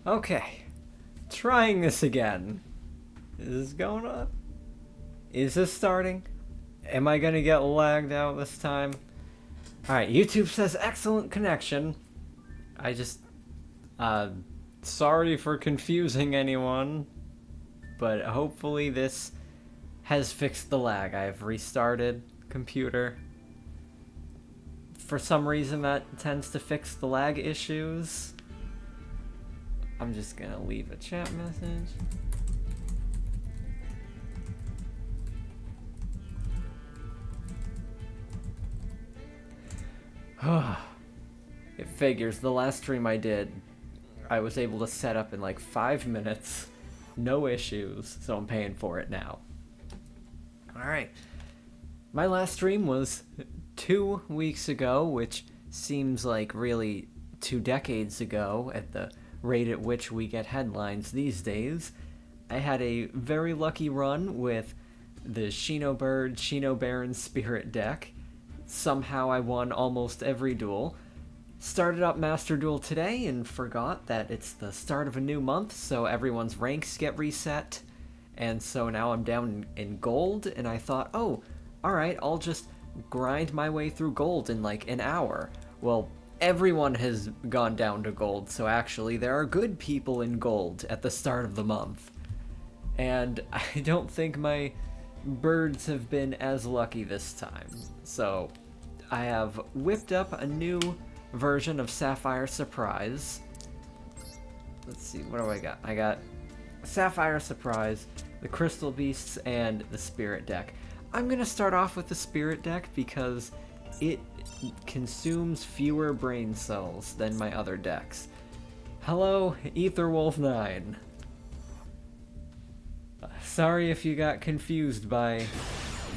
Okay. Trying this again. Is this going on? Is this starting? Am I gonna get lagged out this time? Alright, YouTube says excellent connection. I just... Sorry for confusing anyone. But hopefully this has fixed the lag. I've restarted computer. For some reason that tends to fix the lag issues. I'm just gonna leave a chat message. It figures. The last stream I did, I was able to set up in like 5 minutes. No issues, so I'm paying for it now. Alright. My last stream was 2 weeks ago, which seems like really 2 decades ago at the rate at which we get headlines these days. I had a very lucky run with the Shinobird Shinobaron Spirit deck. Somehow I won almost every duel. Started up Master Duel today and forgot that it's the start of a new month, so everyone's ranks get reset. And so now I'm down in gold, and I thought, oh, alright, I'll just grind my way through gold in like an hour. Well, everyone has gone down to gold, so actually there are good people in gold at the start of the month. And I don't think my birds have been as lucky this time. So I have whipped up a new version of Sapphire Surprise. Let's see, what do I got? I got Sapphire Surprise, the Crystal Beasts, and the Spirit deck. I'm gonna start off with the Spirit deck because it consumes fewer brain cells than my other decks. Hello, Etherwolf9. Sorry if you got confused by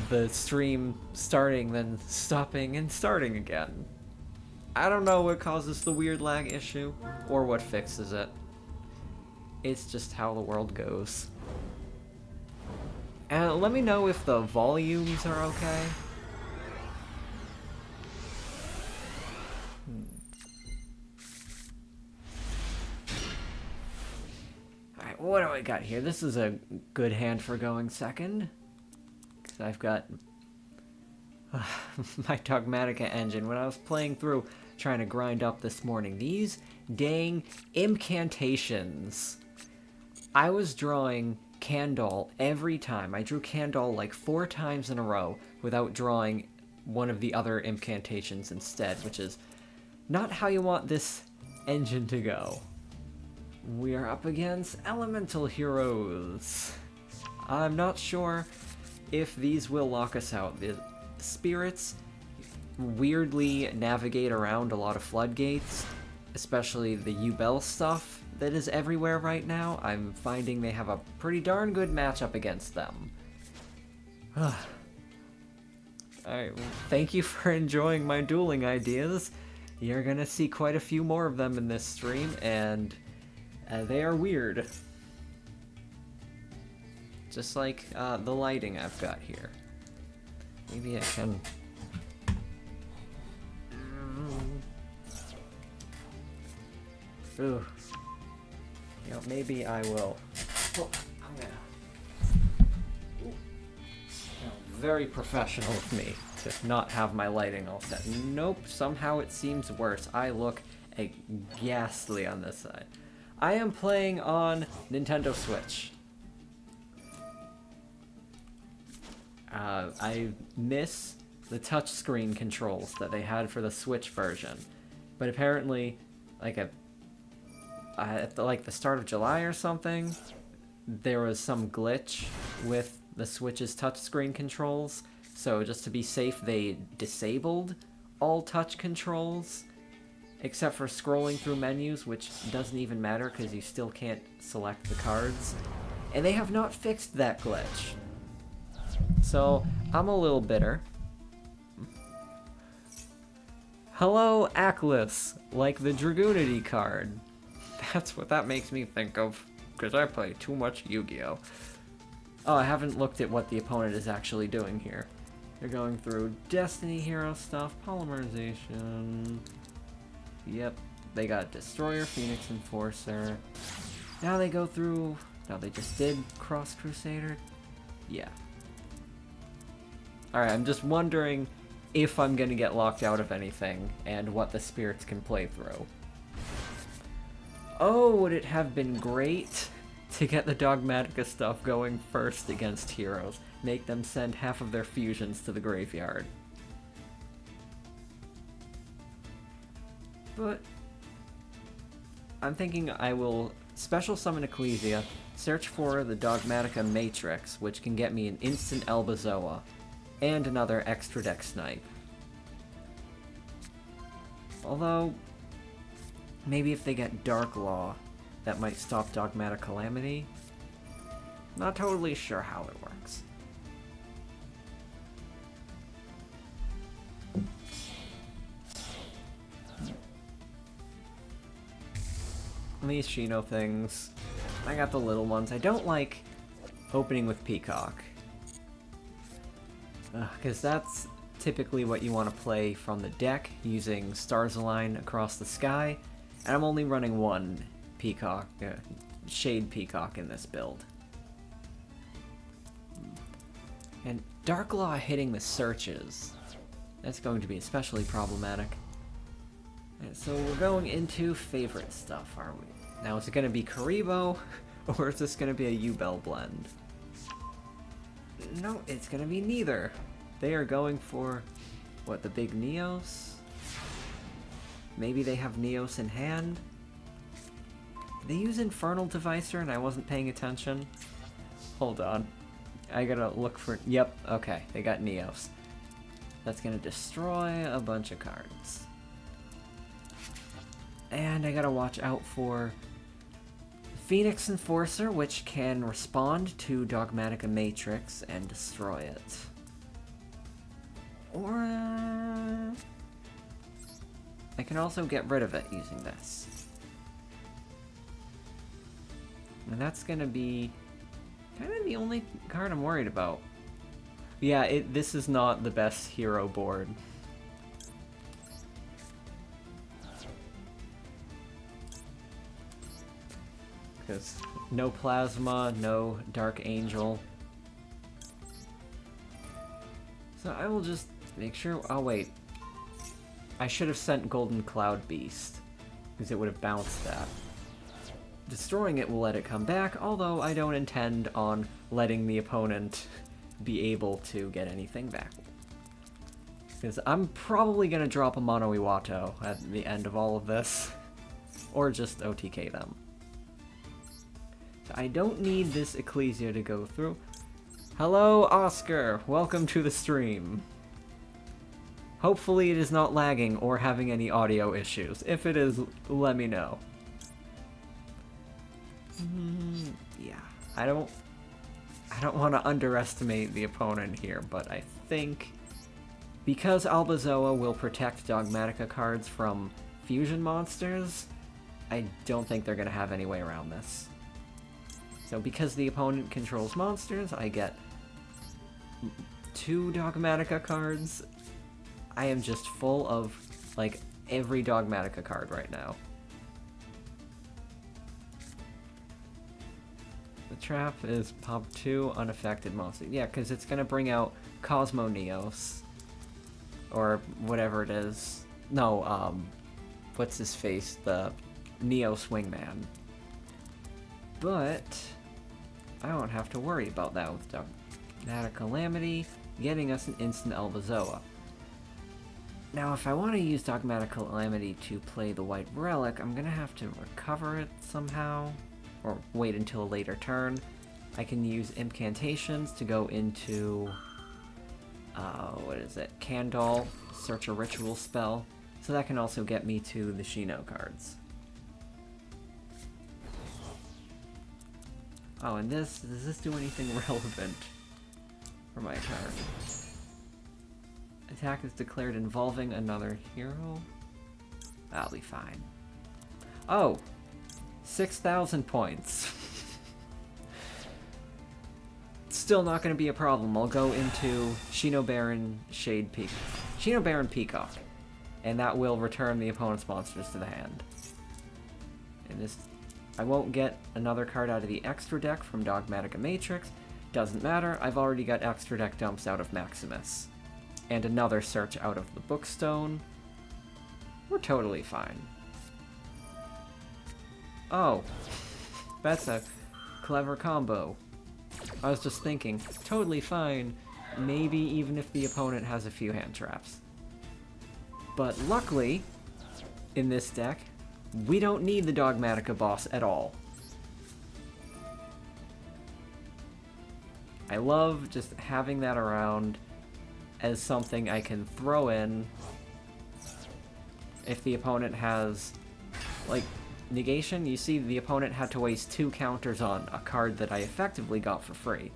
the stream starting, then stopping, and starting again. I don't know what causes the weird lag issue, or what fixes it. It's just how the world goes. And let me know if the volumes are okay. Alright, what do I got here? This is a good hand for going second. Because I've got my Dogmatica engine. When I was playing through, trying to grind up this morning, these dang incantations. I was drawing Candle every time. I drew Candle like 4 times in a row without drawing one of the other incantations instead, which is not how you want this engine to go. We are up against Elemental Heroes. I'm not sure if these will lock us out. The spirits weirdly navigate around a lot of floodgates, especially the Yubel stuff that is everywhere right now. I'm finding they have a pretty darn good matchup against them. Alright, well, thank you for enjoying my dueling ideas. You're gonna see quite a few more of them in this stream, and they are weird. Just like the lighting I've got here. Maybe I can... Ooh. You know, maybe I will... Oh, I'm gonna... Ooh. Oh, very professional of me to not have my lighting all set. Nope, somehow it seems worse. I look ghastly on this side. I am playing on Nintendo Switch. I miss the touchscreen controls that they had for the Switch version. But apparently, like at the start of July or something, there was some glitch with the Switch's touchscreen controls. So just to be safe, they disabled all touch controls, except for scrolling through menus, which doesn't even matter because you still can't select the cards. And they have not fixed that glitch. So I'm a little bitter. Hello, Aklis, like the Dragoonity card. That's what that makes me think of, because I play too much Yu-Gi-Oh! Oh, I haven't looked at what the opponent is actually doing here. They're going through Destiny Hero stuff, Polymerization... Yep, they got Destroyer, Phoenix Enforcer. Now they go through... No, they just did Cross Crusader? Yeah. Alright, I'm just wondering if I'm gonna get locked out of anything, and what the spirits can play through. Oh, would it have been great to get the Dogmatica stuff going first against heroes. Make them send half of their fusions to the graveyard. But I'm thinking I will special summon Ecclesia, search for the Dogmatica Matrix, which can get me an instant Elbazoa, and another extra deck snipe. Although, maybe if they get Dark Law, that might stop Dogmatic Calamity. Not totally sure how it works. These Shino things, I got the little ones. I don't like opening with Peacock, because that's typically what you want to play from the deck, using Stars Align across the sky, and I'm only running one Peacock, Shade Peacock in this build. And Dark Law hitting the searches, that's going to be especially problematic. And so we're going into favorite stuff, are we? Now, is it going to be Karibo, or is this going to be a U-Bell blend? No, it's going to be neither. They are going for, what, the big Neos? Maybe they have Neos in hand? Did they use Infernal Devicer and I wasn't paying attention? Hold on. I gotta look for... Yep, okay, they got Neos. That's gonna destroy a bunch of cards. And I gotta watch out for Phoenix Enforcer, which can respond to Dogmatica Matrix and destroy it. Or... I can also get rid of it using this. And that's gonna be kind of the only card I'm worried about. Yeah, this is not the best hero board. Because no Plasma, no Dark Angel. So I will just make sure... Oh wait. I should have sent Golden Cloud Beast, because it would have bounced that. Destroying it will let it come back, although I don't intend on letting the opponent be able to get anything back. Because I'm probably going to drop a Mono Iwato at the end of all of this, or just OTK them. So I don't need this Ecclesia to go through. Hello, Oscar! Welcome to the stream. Hopefully it is not lagging or having any audio issues. If it is, let me know. Yeah, I don't want to underestimate the opponent here, but I think because Albazoa will protect Dogmatica cards from fusion monsters, I don't think they're going to have any way around this. So because the opponent controls monsters, I get 2 Dogmatica cards. I am just full of, like, every Dogmatica card right now. The trap is pop 2 unaffected monster. Yeah, because it's going to bring out Cosmo Neos. Or whatever it is. No, what's his face? The Neo Swingman. But I don't have to worry about that with Dogmatic Calamity getting us an instant Elbazoa. Now, if I want to use Dogmatic Calamity to play the White Relic, I'm going to have to recover it somehow, or wait until a later turn. I can use Incantations to go into, what is it, Candle, search a ritual spell, so that can also get me to the Shino cards. Oh, and does this do anything relevant for my turn? Attack is declared involving another hero? That'll be fine. Oh! 6,000 points. Still not going to be a problem. I'll go into Shinobaron Shinobaron Peacock. and that will return the opponent's monsters to the hand. And this, I won't get another card out of the extra deck from Dogmatica Matrix. Doesn't matter, I've already got extra deck dumps out of Maximus. And another search out of the Bookstone. We're totally fine. Oh, that's a clever combo. I was just thinking, totally fine, maybe even if the opponent has a few hand traps. But luckily, in this deck, we don't need the Dogmatica boss at all. I love just having that around as something I can throw in if the opponent has, like, negation. You see, the opponent had to waste 2 counters on a card that I effectively got for free.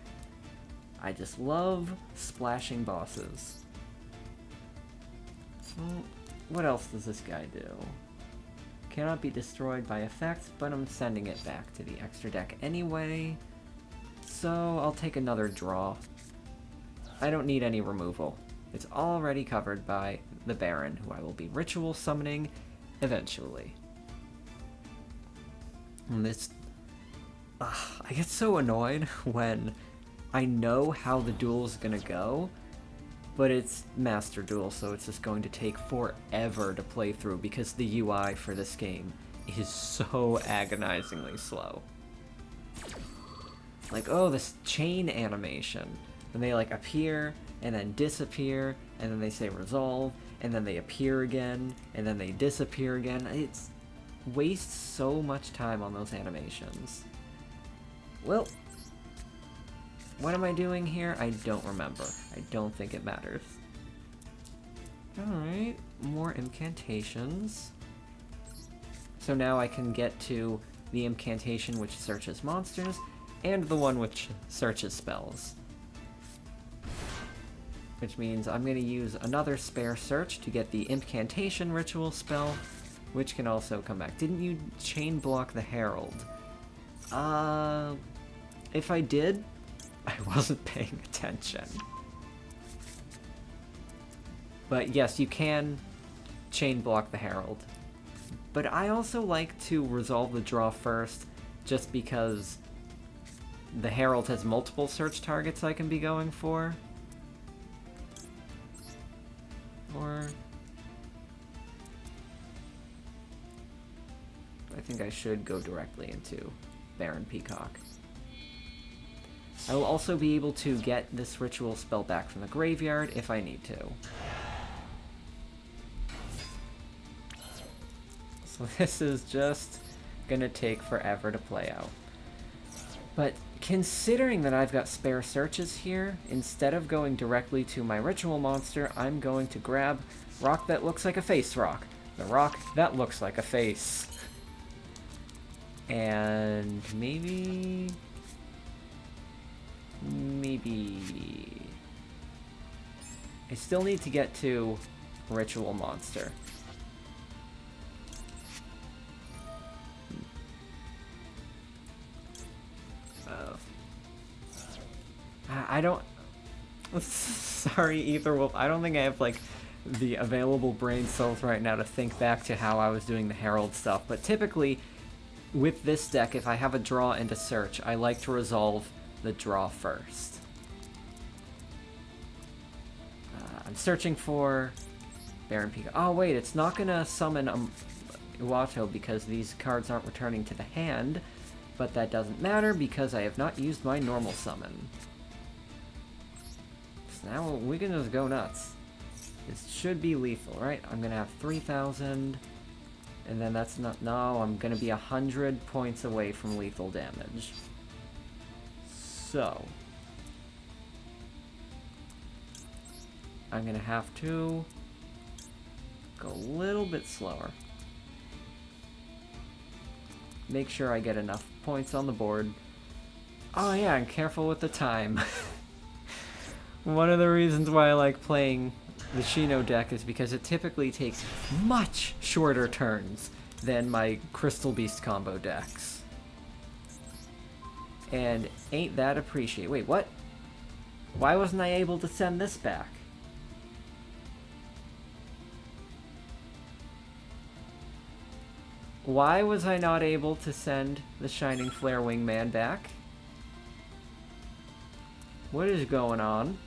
I just love splashing bosses. What else does this guy do? Cannot be destroyed by effects, but I'm sending it back to the extra deck anyway. So I'll take another draw. I don't need any removal. It's already covered by the Baron, who I will be ritual summoning eventually. And this... I get so annoyed when I know how the duel is gonna go, but it's Master Duel, so it's just going to take forever to play through because the UI for this game is so agonizingly slow. Like, oh, this chain animation. And they, like, appear, and then disappear, and then they say resolve, and then they appear again, and then they disappear again. It's wastes so much time on those animations. Well, what am I doing here? I don't remember. I don't think it matters. Alright, more incantations. So now I can get to the incantation which searches monsters, and the one which searches spells. Which means I'm going to use another spare search to get the incantation ritual spell, which can also come back. Didn't you chain block the Herald? If I did, I wasn't paying attention. But yes, you can chain block the Herald. But I also like to resolve the draw first, just because the Herald has multiple search targets I can be going for. Or... I think I should go directly into Baron Peacock. I will also be able to get this ritual spell back from the graveyard if I need to. So this is just gonna take forever to play out. But considering that I've got spare searches here, instead of going directly to my ritual monster, I'm going to grab rock that looks like a face rock. The rock that looks like a face. And maybe... I still need to get to ritual monster. I don't... Sorry, Etherwolf. I don't think I have, like, the available brain cells right now to think back to how I was doing the Herald stuff. But typically, with this deck, if I have a draw and a search, I like to resolve the draw first. I'm searching for Baron Peacock. Oh, wait, it's not going to summon Uato because these cards aren't returning to the hand. But that doesn't matter because I have not used my normal summon. So now we can just go nuts. This should be lethal, right? I'm going to have 3,000. And then that's not... No, I'm going to be 100 points away from lethal damage. So... I'm going to have to go a little bit slower. Make sure I get enough points on the board. Oh yeah, and careful with the time. One of the reasons why I like playing the Shino deck is because it typically takes much shorter turns than my Crystal Beast combo decks. And ain't that appreciated. Wait, what? Why wasn't I able to send this back? Why was I not able to send the Shining Flare Wingman back? What is going on?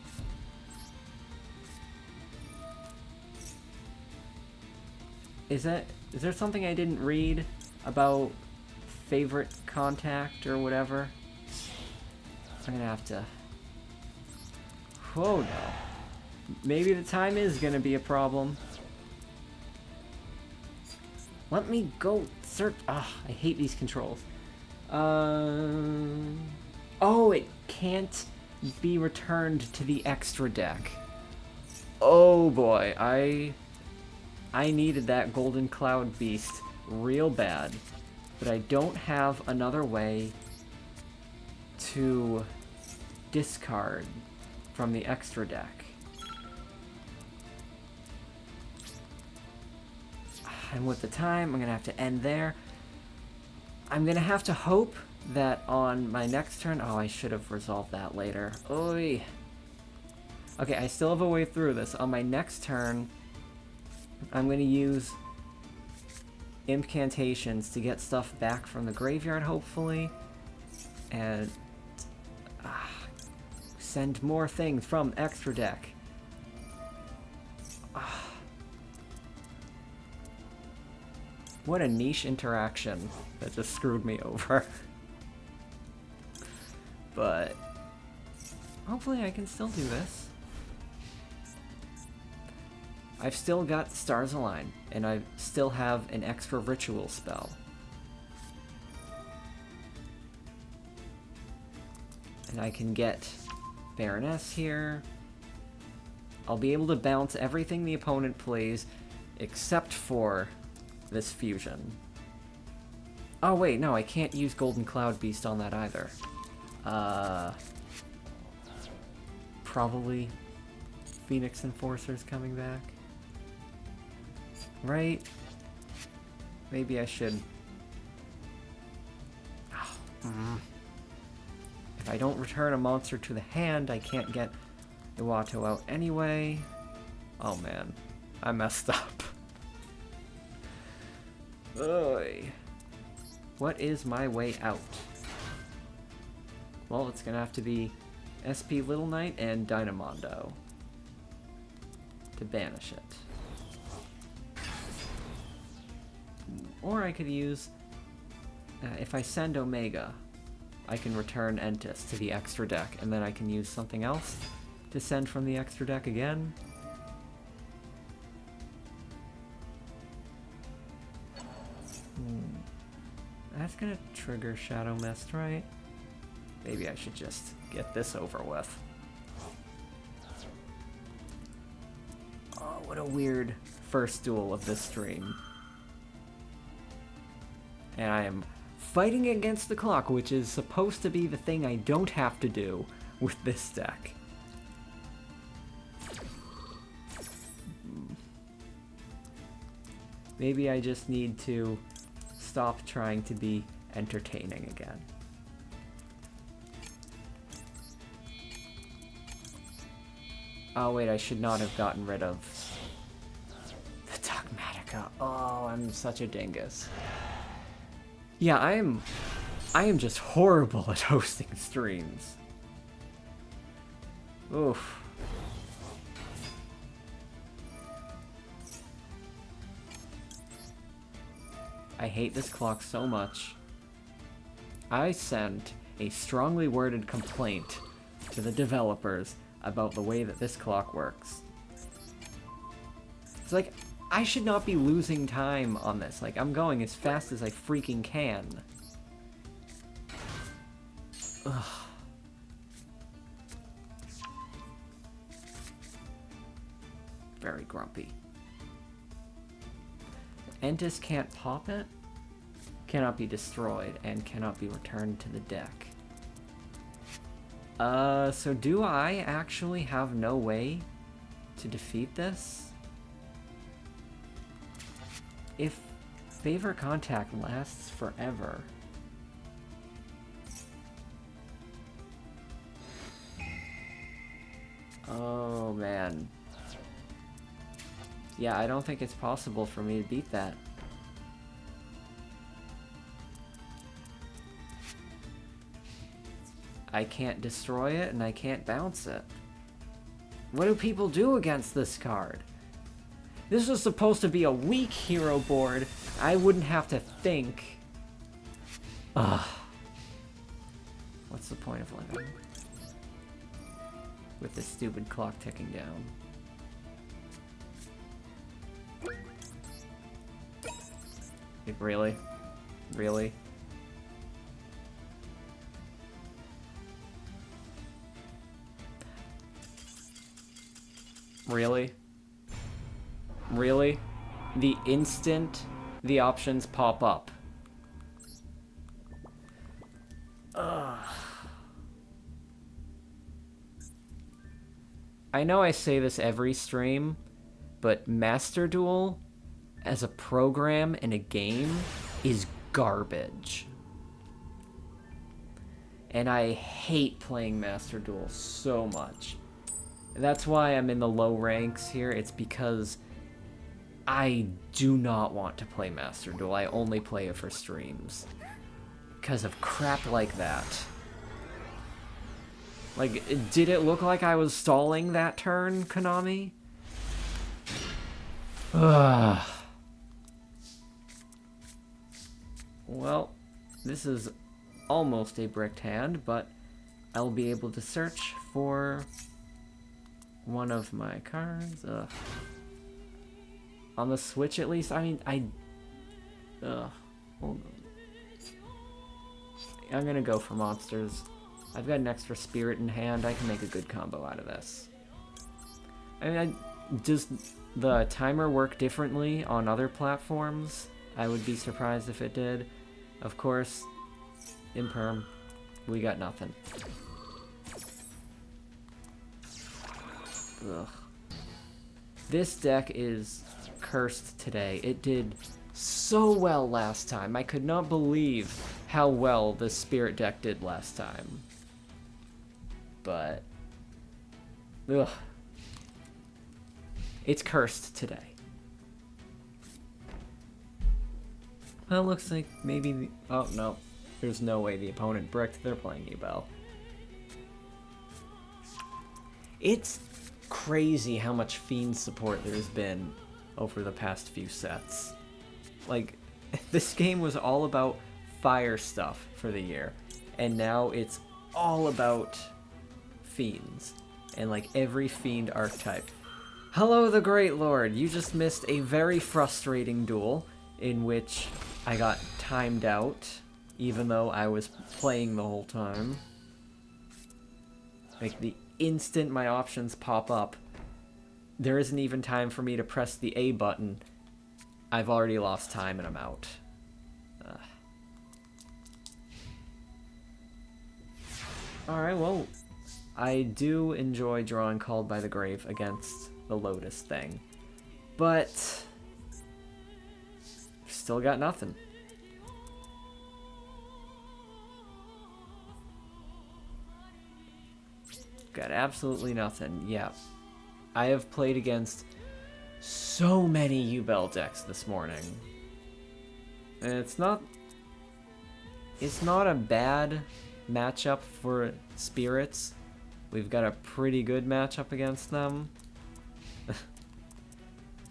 Is there something I didn't read about favorite contact or whatever? I'm gonna have to... Whoa, no. Maybe the time is gonna be a problem. Let me go search... Ah, I hate these controls. Oh, it can't be returned to the extra deck. Oh boy, I needed that Golden Cloud Beast real bad, but I don't have another way to discard from the extra deck. And with the time, I'm gonna have to end there. I'm gonna have to hope that on my next turn... Oh, I should have resolved that later. Oy. Okay, I still have a way through this. On my next turn, I'm gonna use incantations to get stuff back from the graveyard, hopefully. And send more things from extra deck. What a niche interaction that just screwed me over. But hopefully I can still do this. I've still got Stars Align, and I still have an extra ritual spell. And I can get Baroness here. I'll be able to bounce everything the opponent plays except for this fusion. Oh wait, no, I can't use Golden Cloud Beast on that either. Probably Phoenix Enforcer's coming back. Right? Maybe I should... If I don't return a monster to the hand, I can't get Iwato out anyway. Oh man, I messed up. Oy. What is my way out? Well, it's gonna have to be SP Little Knight and Dynamondo to banish it. Or I could use... if I send Omega, I can return Entis to the extra deck, and then I can use something else to send from the extra deck again. That's gonna trigger Shadow Mist, right? Maybe I should just get this over with. Oh, what a weird first duel of this stream. And I am fighting against the clock, which is supposed to be the thing I don't have to do with this deck. Maybe I just need to stop trying to be entertaining again. Oh wait, I should not have gotten rid of the Dogmatica. Oh, I'm such a dingus. Yeah, I am just horrible at hosting streams. Oof. I hate this clock so much. I sent a strongly worded complaint to the developers about the way that this clock works. It's like, I should not be losing time on this. Like, I'm going as fast as I freaking can. Ugh. Very grumpy. Entis can't pop it, cannot be destroyed, and cannot be returned to the deck. So do I actually have no way to defeat this? If Favor Contact lasts forever... Oh, man. Yeah, I don't think it's possible for me to beat that. I can't destroy it and I can't bounce it. What do people do against this card? This was supposed to be a weak hero board. I wouldn't have to think. Ugh. What's the point of living? With this stupid clock ticking down. Like, really? Really? Really? Really? The instant the options pop up. Ugh. I know I say this every stream, but Master Duel as a program in a game is garbage. And I hate playing Master Duel so much. That's why I'm in the low ranks here. It's because I do not want to play Master Duel. I only play it for streams. Because of crap like that. Like, did it look like I was stalling that turn, Konami? Ugh. Well, this is almost a bricked hand, but I'll be able to search for one of my cards. Ugh. On the Switch, at least, I mean, ugh. Hold on. I'm gonna go for monsters. I've got an extra spirit in hand. I can make a good combo out of this. I mean, does the timer work differently on other platforms? I would be surprised if it did. Of course, Imperm, we got nothing. Ugh. This deck is cursed today. It did so well last time. I could not believe how well the Spirit deck did last time. But, ugh. It's cursed today. Well, it looks like maybe the... Oh, no. There's no way the opponent bricked. They're playing Yubel. It's crazy how much Fiend support there's been over the past few sets. Like, this game was all about fire stuff for the year. And now it's all about Fiends. And, like, every Fiend archetype. Hello, the Great Lord! You just missed a very frustrating duel in which I got timed out, even though I was playing the whole time. Like, the instant my options pop up, there isn't even time for me to press the A button. I've already lost time and I'm out. Alright, well, I do enjoy drawing Called by the Grave against the Lotus thing, but still got nothing. Got absolutely nothing. Yeah, I have played against so many Yubel decks this morning, and it's not a bad matchup for spirits. We've got a pretty good matchup against them.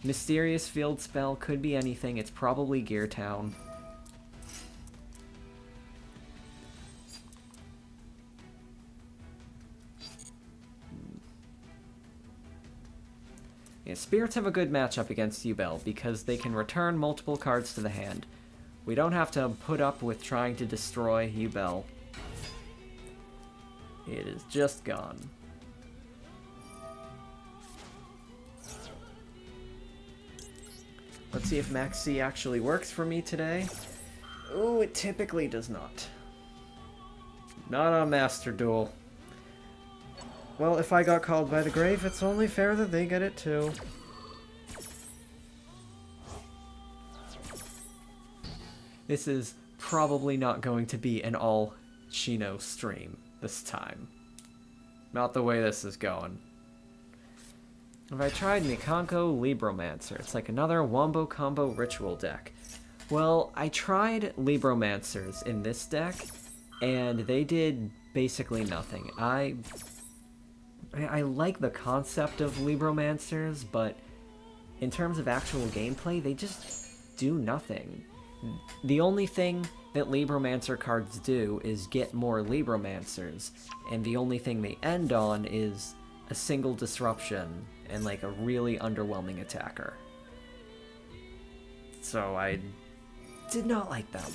Mysterious Field Spell could be anything. It's probably Gear Town. Yeah, spirits have a good matchup against Yubel because they can return multiple cards to the hand. We don't have to put up with trying to destroy Yubel. It is just gone. Let's see if Max C actually works for me today. Ooh, it typically does not. Not on Master Duel. Well, if I got Called by the Grave, it's only fair that they get it too. This is probably not going to be an all Shino stream this time. Not the way this is going. If I tried Mikanko Libromancer, it's like another Wombo Combo Ritual deck. Well, I tried Libromancers in this deck, and they did basically nothing. I like the concept of Libromancers, but in terms of actual gameplay, they just do nothing. The only thing that Libromancer cards do is get more Libromancers, and the only thing they end on is a single disruption and like a really underwhelming attacker. So I did not like them.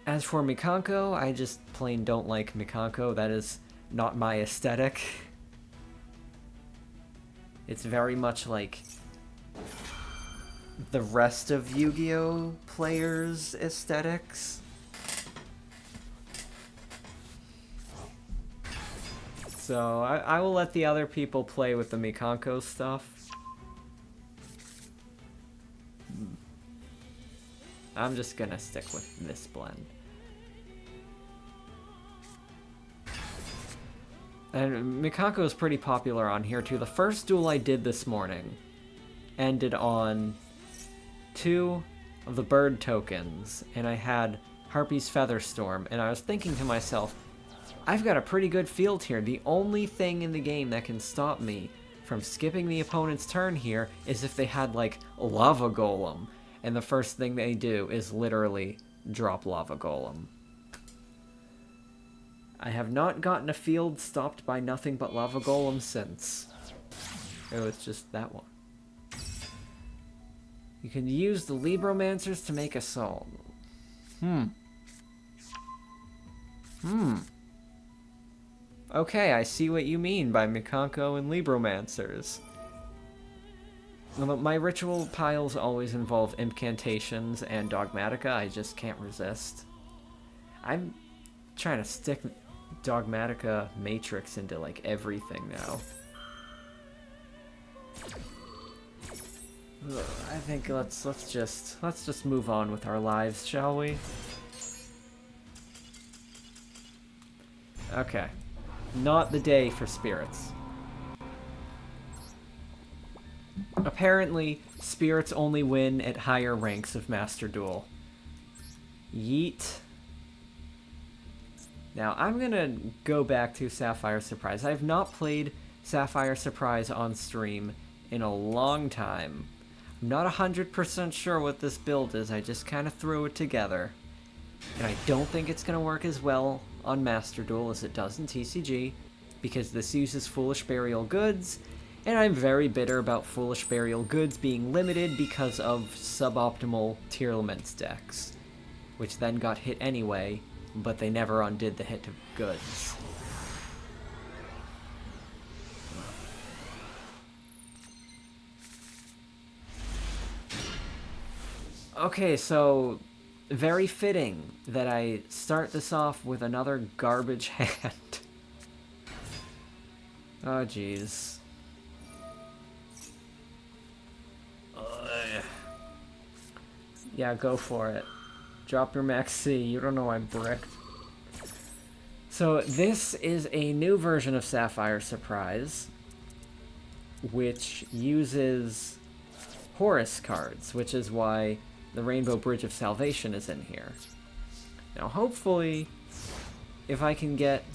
As for Mikanko, I just plain don't like Mikanko. That is not my aesthetic. It's very much like the rest of Yu-Gi-Oh! Players' aesthetics. So I will let the other people play with the Mikanko stuff. I'm just gonna stick with this blend. And Mikanko is pretty popular on here too. The first duel I did this morning ended on 2 of the bird tokens, and I had Harpy's Featherstorm, and I was thinking to myself, I've got a pretty good field here. The only thing in the game that can stop me from skipping the opponent's turn here is if they had, like, Lava Golem, and the first thing they do is literally drop Lava Golem. I have not gotten a field stopped by nothing but Lava Golem since. It was just that one. You can use the Libromancers to make assault. Okay, I see what you mean by Mikanko and Libromancers. My ritual piles always involve incantations and Dogmatica. I just can't resist. I'm trying to stick Dogmatica Matrix into like everything now. I think let's just move on with our lives, shall we? Okay. Not the day for spirits. Apparently, spirits only win at higher ranks of Master Duel. Yeet. Now, I'm gonna go back to Sapphire Surprise. I have not played Sapphire Surprise on stream in a long time. I'm not 100% sure what this build is, I just kind of threw it together. And I don't think it's gonna work as well on Master Duel as it does in TCG, because this uses Foolish Burial Goods, and I'm very bitter about Foolish Burial Goods being limited because of suboptimal Tearlaments decks, which then got hit anyway, but they never undid the hit to goods. Okay, so very fitting that I start this off with another garbage hand. Oh, jeez. Yeah, go for it. Drop your max C. You don't know I'm bricked. So this is a new version of Sapphire Surprise, which uses Horus cards, which is why the Rainbow Bridge of Salvation is in here. Now, hopefully, if I can get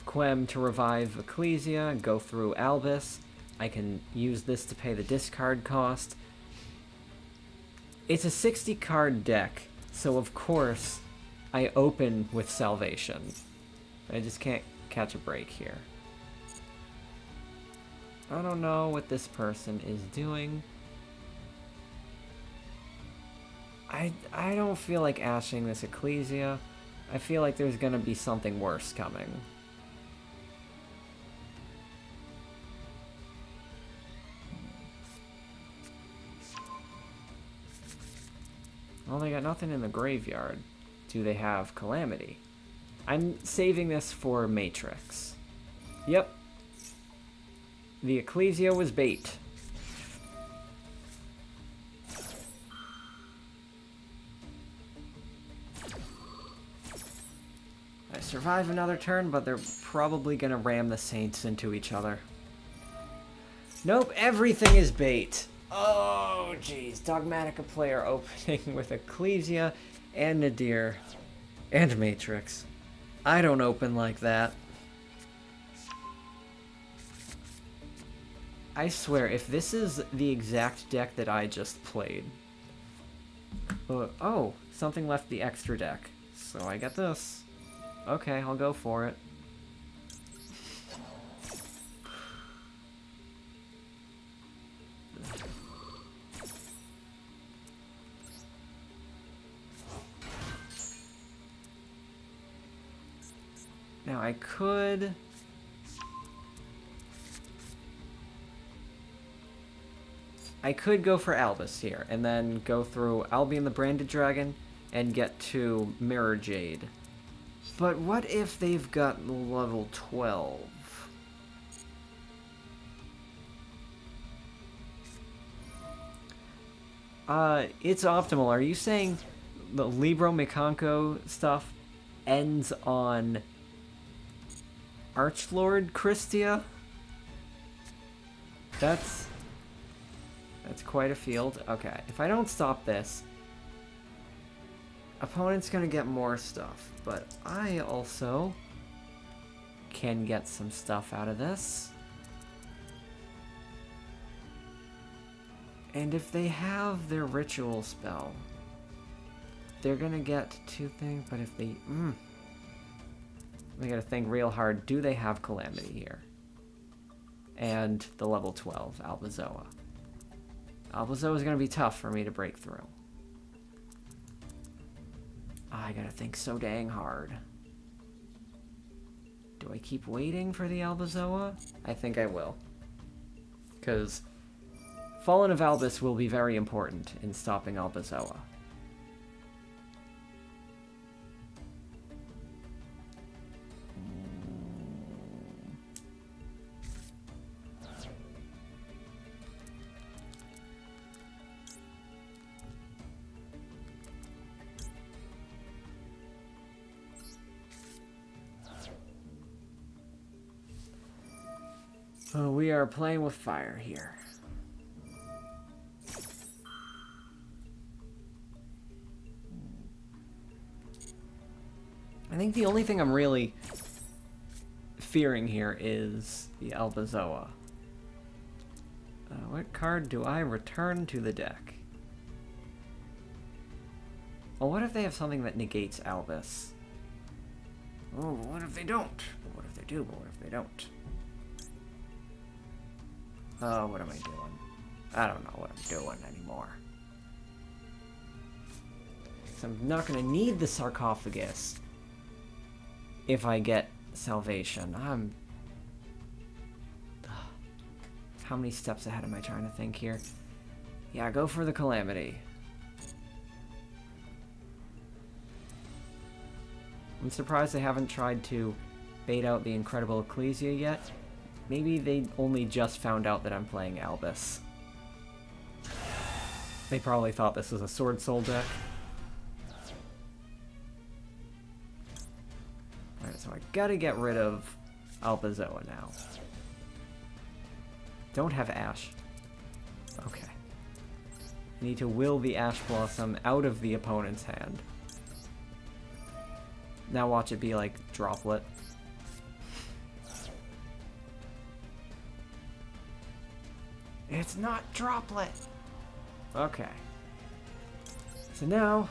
Quem to revive Ecclesia and go through Albus, I can use this to pay the discard cost. It's a 60 card deck, so of course I open with Salvation. I just can't catch a break here. I don't know what this person is doing. I don't feel like ashing this Ecclesia. I feel like there's gonna be something worse coming. Well, they got nothing in the graveyard. Do they have Calamity? I'm saving this for Matrix. Yep. The Ecclesia was bait. I survive another turn, but they're probably gonna ram the Saints into each other. Nope, everything is bait. Oh, jeez. Dogmatica player opening with Ecclesia and Nadir and Matrix. I don't open like that. I swear, if this is the exact deck that I just played... oh, something left the extra deck. So I get this. Okay, I'll go for it. Now I could... go for Albus here, and then go through Albion the Branded Dragon, and get to Mirror Jade. But what if they've got level 12? It's optimal. Are you saying the Libro Mikanko stuff ends on Archlord Christia? That's quite a field. Okay, if I don't stop this, opponent's gonna get more stuff, but I also can get some stuff out of this. And if they have their ritual spell, they're gonna get two things, but if they... they gotta think real hard. Do they have Calamity here? And the level 12, Albazoa. Albazoa is gonna be tough for me to break through. I gotta think so dang hard. Do I keep waiting for the Albazoa? I think I will. Because Fallen of Albus will be very important in stopping Albazoa. Oh, we are playing with fire here. I think the only thing I'm really fearing here is the Albazoa. What card do I return to the deck? Well, what if they have something that negates Albus? Oh, what if they don't? What if they do? What if they don't? Oh, what am I doing? I don't know what I'm doing anymore. So I'm not going to need the sarcophagus if I get salvation. How many steps ahead am I trying to think here? Yeah, go for the Calamity. I'm surprised they haven't tried to bait out the Incredible Ecclesia yet. Maybe they only just found out that I'm playing Albus. They probably thought this was a Sword Soul deck. Alright, so I gotta get rid of Albazoa now. Don't have Ash. Okay. I need to will the Ash Blossom out of the opponent's hand. Now watch it be like Droplet. It's not Droplet! Okay. So now,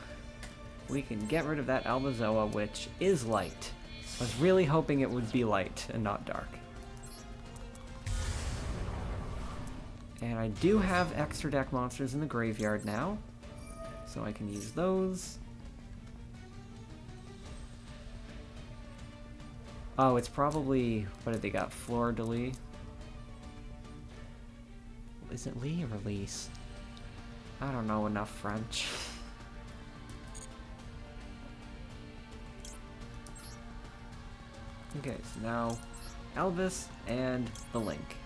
we can get rid of that Albazoa, which is light. I was really hoping it would be light and not dark. And I do have extra deck monsters in the graveyard now, so I can use those. Oh, it's probably... what did they got? Fleur de Lis? Is it Lee or Release? I don't know enough French. Okay, so now Albus and the Link.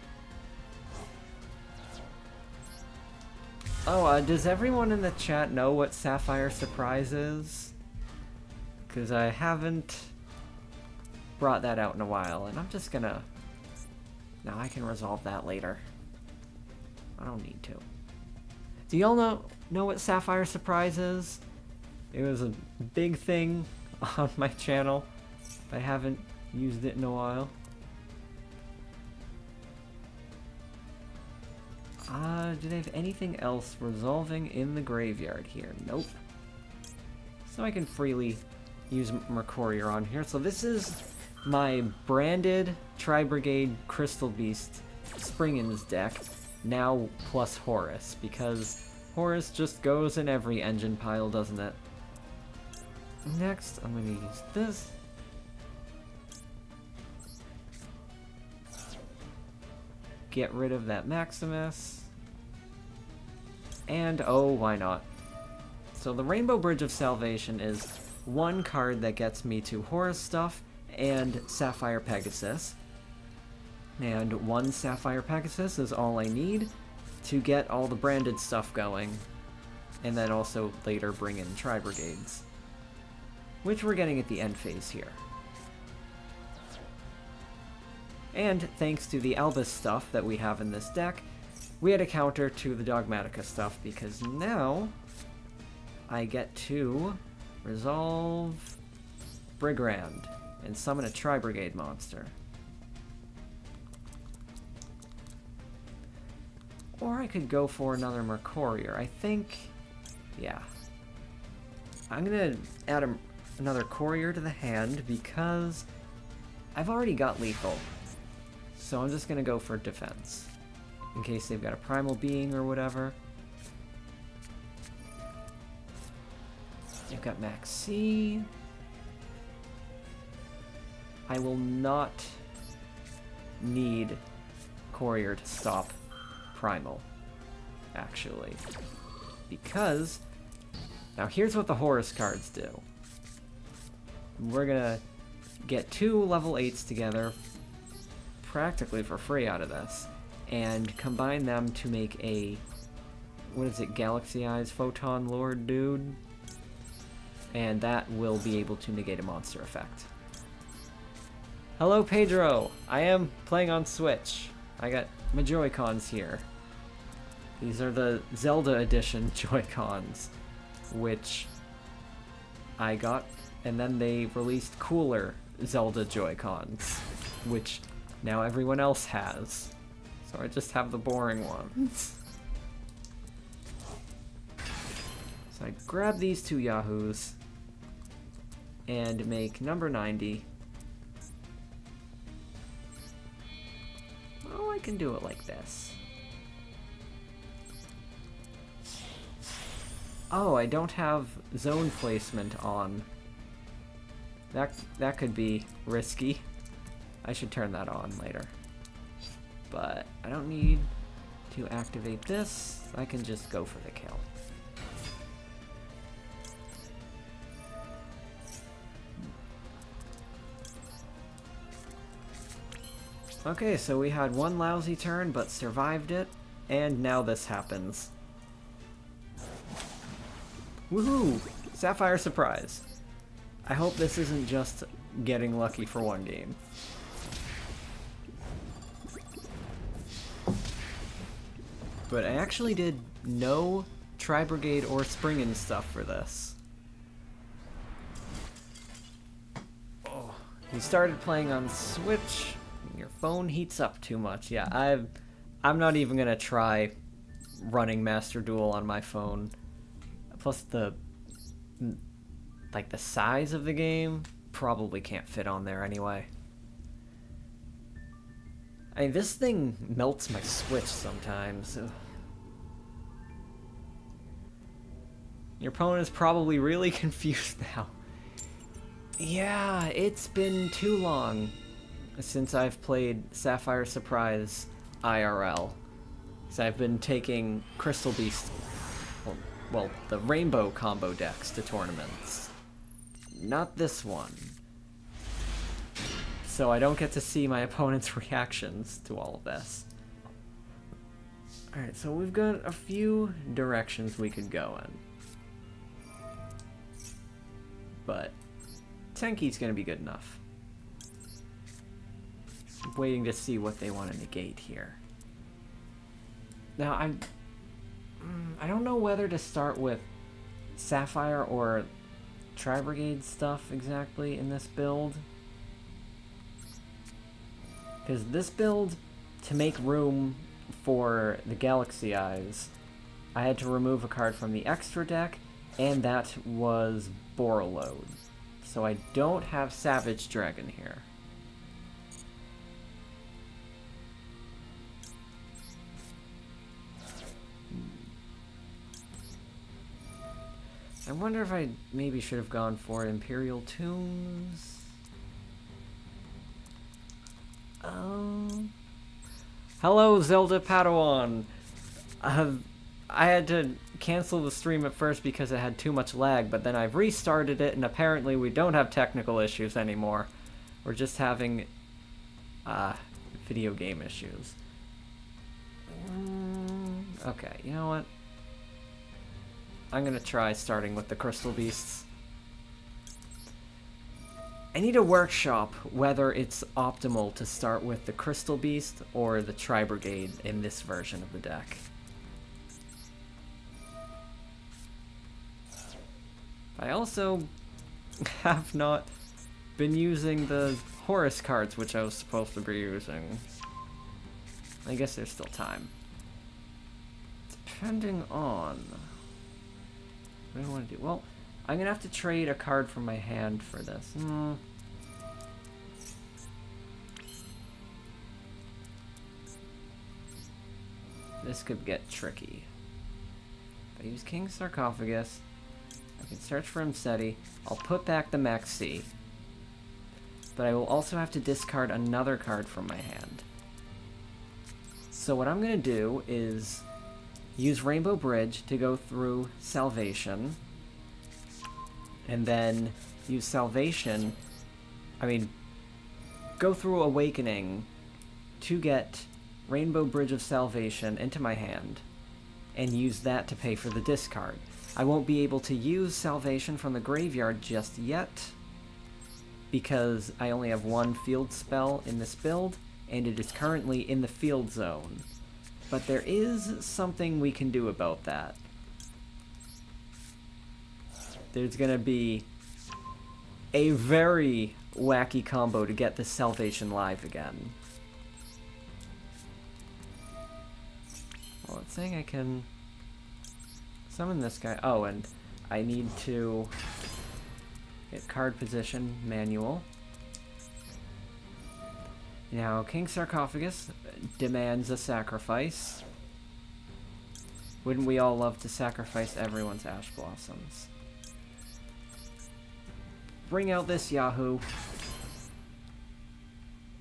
Oh, does everyone in the chat know what Sapphire Surprise is? Because I haven't brought that out in a while, and I'm just gonna... Now I can resolve that later. I don't need to. Do y'all know what Sapphire Surprise is? It was a big thing on my channel I haven't used it in a while. Do they have anything else resolving in the graveyard here? Nope. So I can freely use Mercurier on here. So this is my branded Tri-Brigade Crystal Beast Springens deck, now plus Horus, because Horus just goes in every engine pile, doesn't it? Next, I'm going to use this. Get rid of that Maximus. And, oh, why not? So the Rainbow Bridge of Salvation is one card that gets me to Horus stuff and Sapphire Pegasus. And one Sapphire Pegasus is all I need to get all the branded stuff going. And then also later bring in Tri-Brigades, which we're getting at the end phase here. And thanks to the Albus stuff that we have in this deck, we had a counter to the Dogmatica stuff, because now I get to resolve Brigand and summon a Tri-Brigade monster. Or I could go for another Mercurier. I think, yeah. I'm gonna add another Courier to the hand because I've already got lethal. So I'm just gonna go for defense, in case they've got a primal being or whatever. I've got Max C. I will not need Courier to stop primal, actually. Because, now here's what the Horus cards do. We're gonna get 2 level 8s together, practically for free out of this, and combine them to make a, what is it, Galaxy Eyes Photon Lord dude? And that will be able to negate a monster effect. Hello Pedro! I am playing on Switch. I got my Joy-Cons here. These are the Zelda Edition Joy-Cons, which I got, and then they released cooler Zelda Joy-Cons, which now everyone else has. So I just have the boring ones. So I grab these 2 Yahoos and make number 90. Oh, I can do it like this. Oh, I don't have zone placement on. That could be risky. I should turn that on later. But I don't need to activate this. I can just go for the kill. Okay, so we had one lousy turn, but survived it, and now this happens. Woohoo! Sapphire Surprise. I hope this isn't just getting lucky for one game. But I actually did no Tri-Brigade or Springen stuff for this. Oh, you started playing on Switch, your phone heats up too much. Yeah, I'm not even gonna try running Master Duel on my phone. Plus the size of the game probably can't fit on there anyway. I mean, this thing melts my Switch sometimes. Ugh. Your opponent is probably really confused now. Yeah, it's been too long since I've played Sapphire Surprise IRL. So I've been taking Crystal Beasts, well, the Rainbow combo decks to tournaments. Not this one. So I don't get to see my opponent's reactions to all of this. Alright, so we've got a few directions we could go in. But Tenki's gonna be good enough. I'm waiting to see what they want to negate here. Now, I don't know whether to start with Sapphire or Tri-Brigade stuff exactly in this build. Because this build, to make room for the Galaxy Eyes, I had to remove a card from the extra deck, and that was Borreload. So I don't have Savage Dragon here. I wonder if I maybe should have gone for Imperial Tombs. Hello, Zelda Padawan! I had to cancel the stream at first because it had too much lag, but then I've restarted it, and apparently we don't have technical issues anymore. We're just having, video game issues. Okay, you know what? I'm gonna try starting with the Crystal Beasts. I need a workshop whether it's optimal to start with the Crystal Beast or the Tri-Brigade in this version of the deck. I also have not been using the Horus cards, which I was supposed to be using. I guess there's still time. Depending on... what do I want to do? Well, I'm going to have to trade a card from my hand for this. This could get tricky. If I use King's Sarcophagus, I can search for Mseti. I'll put back the Maxi. But I will also have to discard another card from my hand. So what I'm going to do is use Rainbow Bridge to go through Salvation. And then use Salvation... go through Awakening to get Rainbow Bridge of Salvation into my hand. And use that to pay for the discard. I won't be able to use Salvation from the graveyard just yet, because I only have one field spell in this build, and it is currently in the field zone. But there is something we can do about that. There's gonna be a very wacky combo to get this Salvation live again. Well, it's saying I can summon this guy. Oh, and I need to get card position manual. Now, King Sarcophagus demands a sacrifice. Wouldn't we all love to sacrifice everyone's Ash Blossoms? Bring out this Yahoo.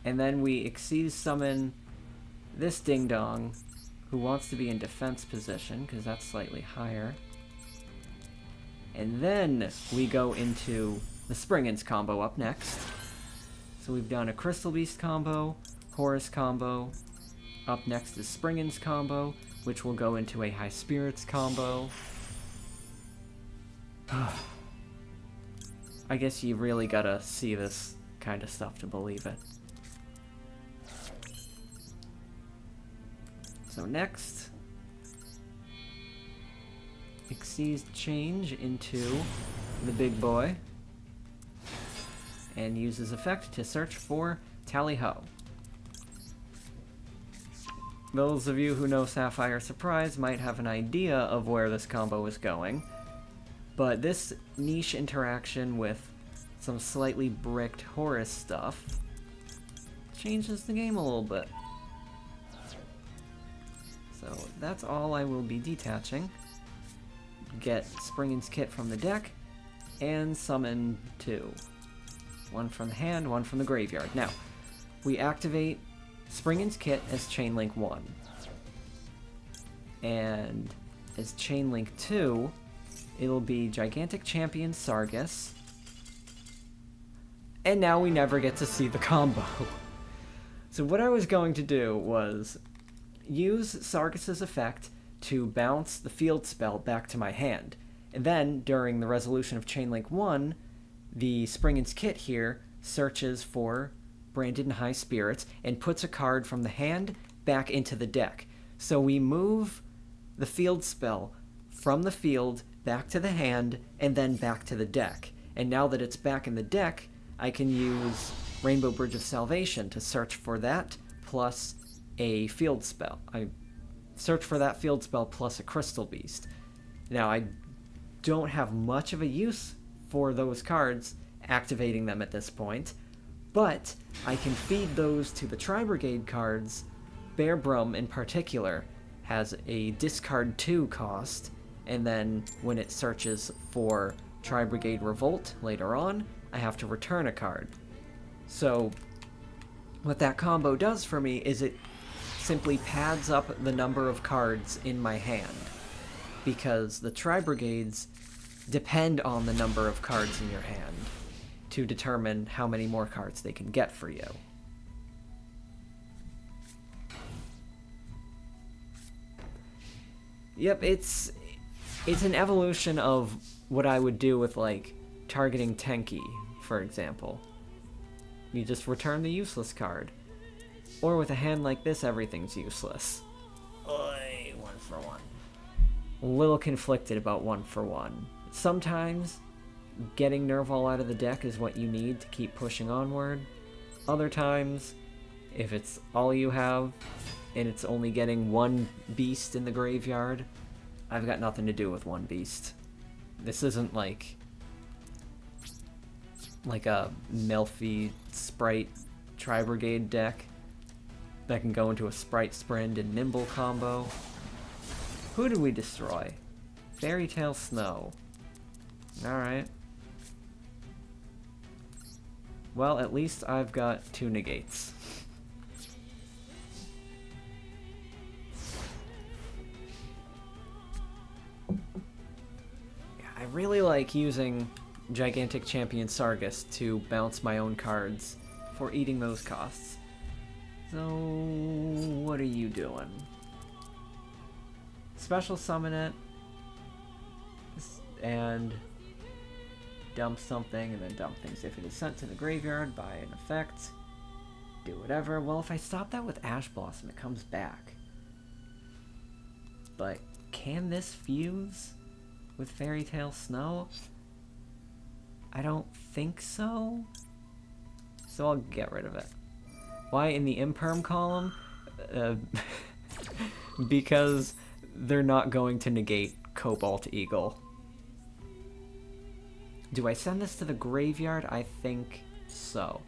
And then we Xyz summon this Ding Dong, who wants to be in defense position, because that's slightly higher. And then we go into the Springens combo up next. So we've done a Crystal Beast combo, Horus combo. Up next is Springens combo, which will go into a High Spirits combo. I guess you really gotta see this kind of stuff to believe it. So next, Xyz change into the big boy, and uses effect to search for Tally-Ho. Those of you who know Sapphire Surprise might have an idea of where this combo is going, but this niche interaction with some slightly bricked Horus stuff changes the game a little bit. So that's all I will be detaching. Get Springens Kit from the deck, and summon two. One from the hand, one from the graveyard. Now, we activate Springens Kit as Chainlink 1. And as Chainlink 2, it'll be Gigantic Champion Sargus. And now we never get to see the combo. So what I was going to do was use Sargus's effect to bounce the field spell back to my hand. And then, during the resolution of Chainlink 1, the Springens Kit here searches for Branded in High Spirits and puts a card from the hand back into the deck. So we move the field spell from the field back to the hand and then back to the deck. And now that it's back in the deck, I can use Rainbow Bridge of Salvation to search for that plus a field spell. I search for that field spell plus a Crystal Beast. Now, I don't have much of a use for those cards, activating them at this point, but I can feed those to the Tri-Brigade cards. Bear Brum, in particular, has a discard 2 cost, and then when it searches for Tri-Brigade Revolt later on, I have to return a card. So, what that combo does for me is it simply pads up the number of cards in my hand, because the Tri-Brigades depend on the number of cards in your hand to determine how many more cards they can get for you. Yep, it's an evolution of what I would do with, like, targeting Tenki, for example. You just return the useless card. Or with a hand like this, everything's useless. Oy, 1 for 1. A little conflicted about 1 for 1. Sometimes, getting Nerval out of the deck is what you need to keep pushing onward. Other times, if it's all you have, and it's only getting 1 beast in the graveyard, I've got nothing to do with 1 beast. This isn't like a Melfi Sprite Tri-Brigade deck that can go into a Sprite Sprint and Nimble combo. Who did we destroy? Fairy Tale Snow. Alright. Well, at least I've got 2 negates. I really like using Gigantic Champion Sargus to bounce my own cards for eating those costs. So, what are you doing? Special summon it, and dump something, and then dump things. If it is sent to the graveyard by an effect, do whatever. Well, if I stop that with Ash Blossom, it comes back. But can this fuse with Fairy Tale Snow? I don't think so. So I'll get rid of it. Why in the imperm column? Because they're not going to negate Cobalt Eagle. Do I send this to the graveyard? I think so.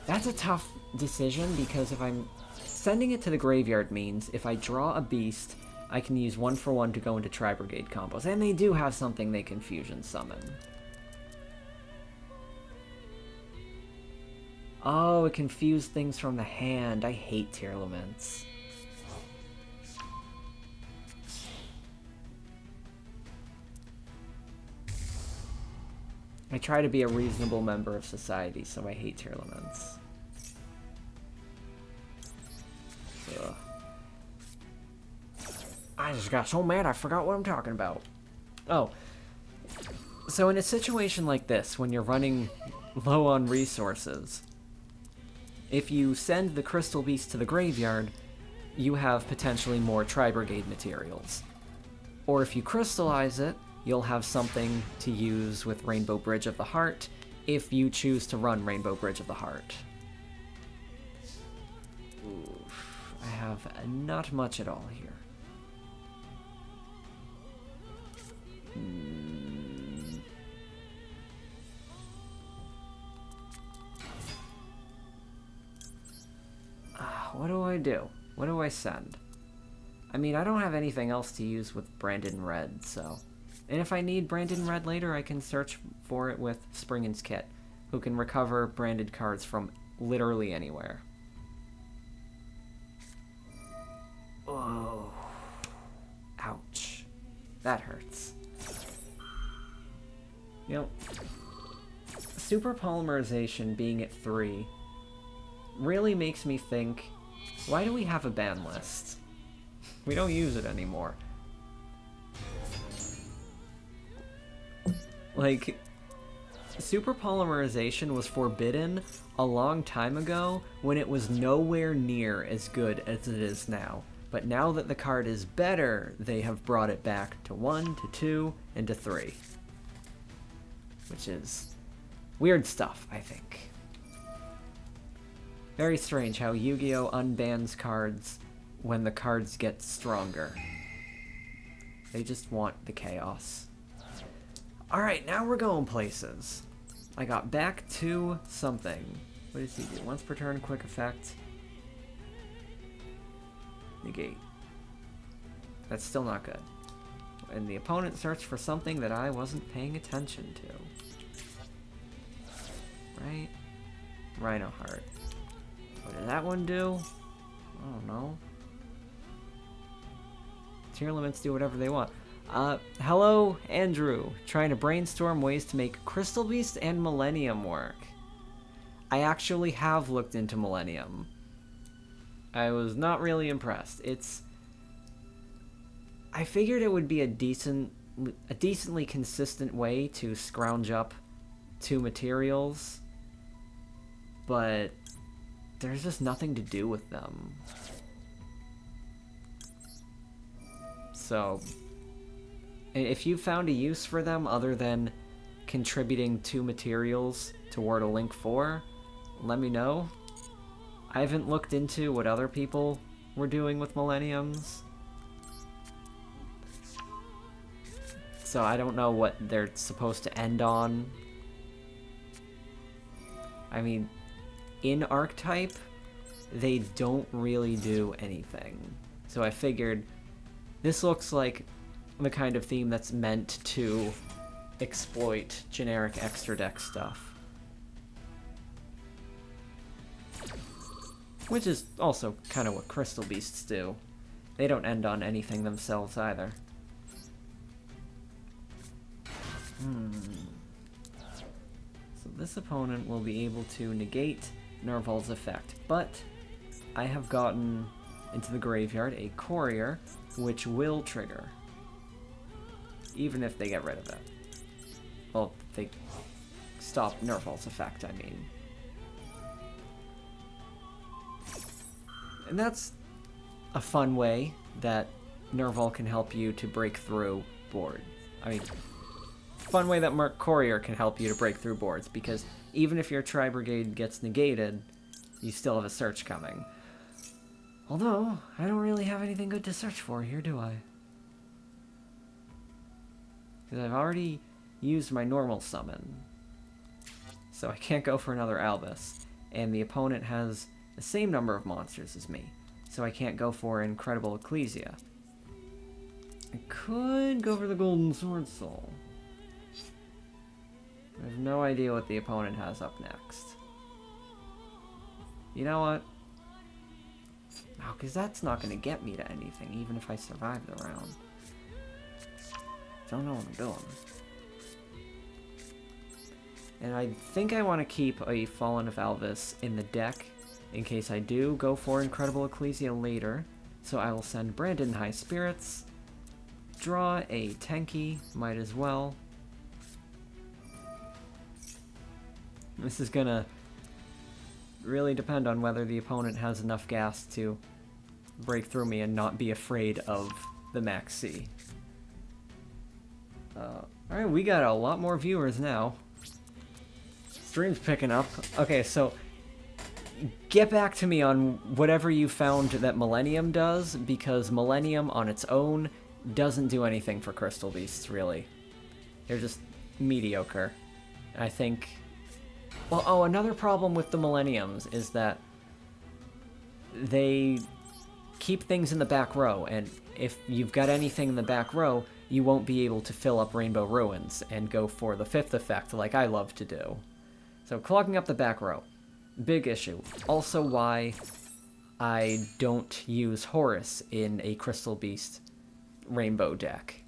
That's a tough decision, because if I'm sending it to the graveyard means if I draw a beast, I can use 1 for 1 to go into Tri-Brigade combos. And they do have something they can fusion summon. Oh, it can fuse things from the hand. I hate Tearlaments. I try to be a reasonable member of society, so I hate Tearlaments. Ugh. I just got so mad I forgot what I'm talking about. Oh. So in a situation like this, when you're running low on resources, if you send the Crystal Beast to the graveyard, you have potentially more Tri-Brigade materials. Or if you crystallize it, you'll have something to use with Rainbow Bridge of the Heart, if you choose to run Rainbow Bridge of the Heart. Oof, I have not much at all here. What do I do? What do I send? I mean, I don't have anything else to use with Brandon Red, so... And if I need Brandon Red later, I can search for it with Springin's Kit, who can recover branded cards from literally anywhere. Oh. Ouch. That hurts. You know, Super Polymerization being at 3 really makes me think, why do we have a ban list? We don't use it anymore. Like, Super Polymerization was forbidden a long time ago when it was nowhere near as good as it is now. But now that the card is better, they have brought it back to 1, to 2, and to 3. Which is weird stuff, I think. Very strange how Yu-Gi-Oh! Unbans cards when the cards get stronger. They just want the chaos. Alright, now we're going places. I got back to something. What does he do? Once per turn, quick effect. Negate. That's still not good. And the opponent searched for something that I wasn't paying attention to. Right? Rhino Heart. What did that one do? I don't know. Tearlaments do whatever they want. Hello, Andrew. Trying to brainstorm ways to make Crystal Beast and Millennium work. I actually have looked into Millennium. I was not really impressed. I figured it would be a decently consistent way to scrounge up 2 materials, but there's just nothing to do with them. So, if you found a use for them other than contributing 2 materials toward a Link 4, let me know. I haven't looked into what other people were doing with Millenniums, so I don't know what they're supposed to end on. I mean, in Archetype, they don't really do anything. So I figured this looks like the kind of theme that's meant to exploit generic extra deck stuff. Which is also kind of what Crystal Beasts do. They don't end on anything themselves either. So this opponent will be able to negate Nerval's effect, but I have gotten into the graveyard a Courier, which will trigger. Even if they get rid of it. Well, they stop Nerval's effect, I mean. And that's a fun way that Nerval can help you to break through boards. I mean, fun way that Courier can help you to break through boards, because even if your Tri-Brigade gets negated, you still have a search coming. Although, I don't really have anything good to search for here, do I? Because I've already used my normal summon. So I can't go for another Albus. And the opponent has the same number of monsters as me, so I can't go for Incredible Ecclesia. I could go for the Golden Sword Soul. I have no idea what the opponent has up next. You know what? No, because that's not going to get me to anything, even if I survive the round. Don't know what I'm doing. And I think I want to keep a Fallen of Alvis in the deck, in case I do go for Incredible Ecclesia later. So I will send Brandon High Spirits, draw a Tenki, might as well. This is gonna really depend on whether the opponent has enough gas to break through me and not be afraid of the Max C. Alright, we got a lot more viewers now. Stream's picking up. Okay, so get back to me on whatever you found that Millennium does, because Millennium on its own doesn't do anything for Crystal Beasts, really. They're just mediocre. I think... Well, oh, another problem with the Millenniums is that they keep things in the back row, and if you've got anything in the back row, you won't be able to fill up Rainbow Ruins and go for the 5th effect like I love to do. So clogging up the back row. Big issue. Also why I don't use Horus in a Crystal Beast Rainbow deck.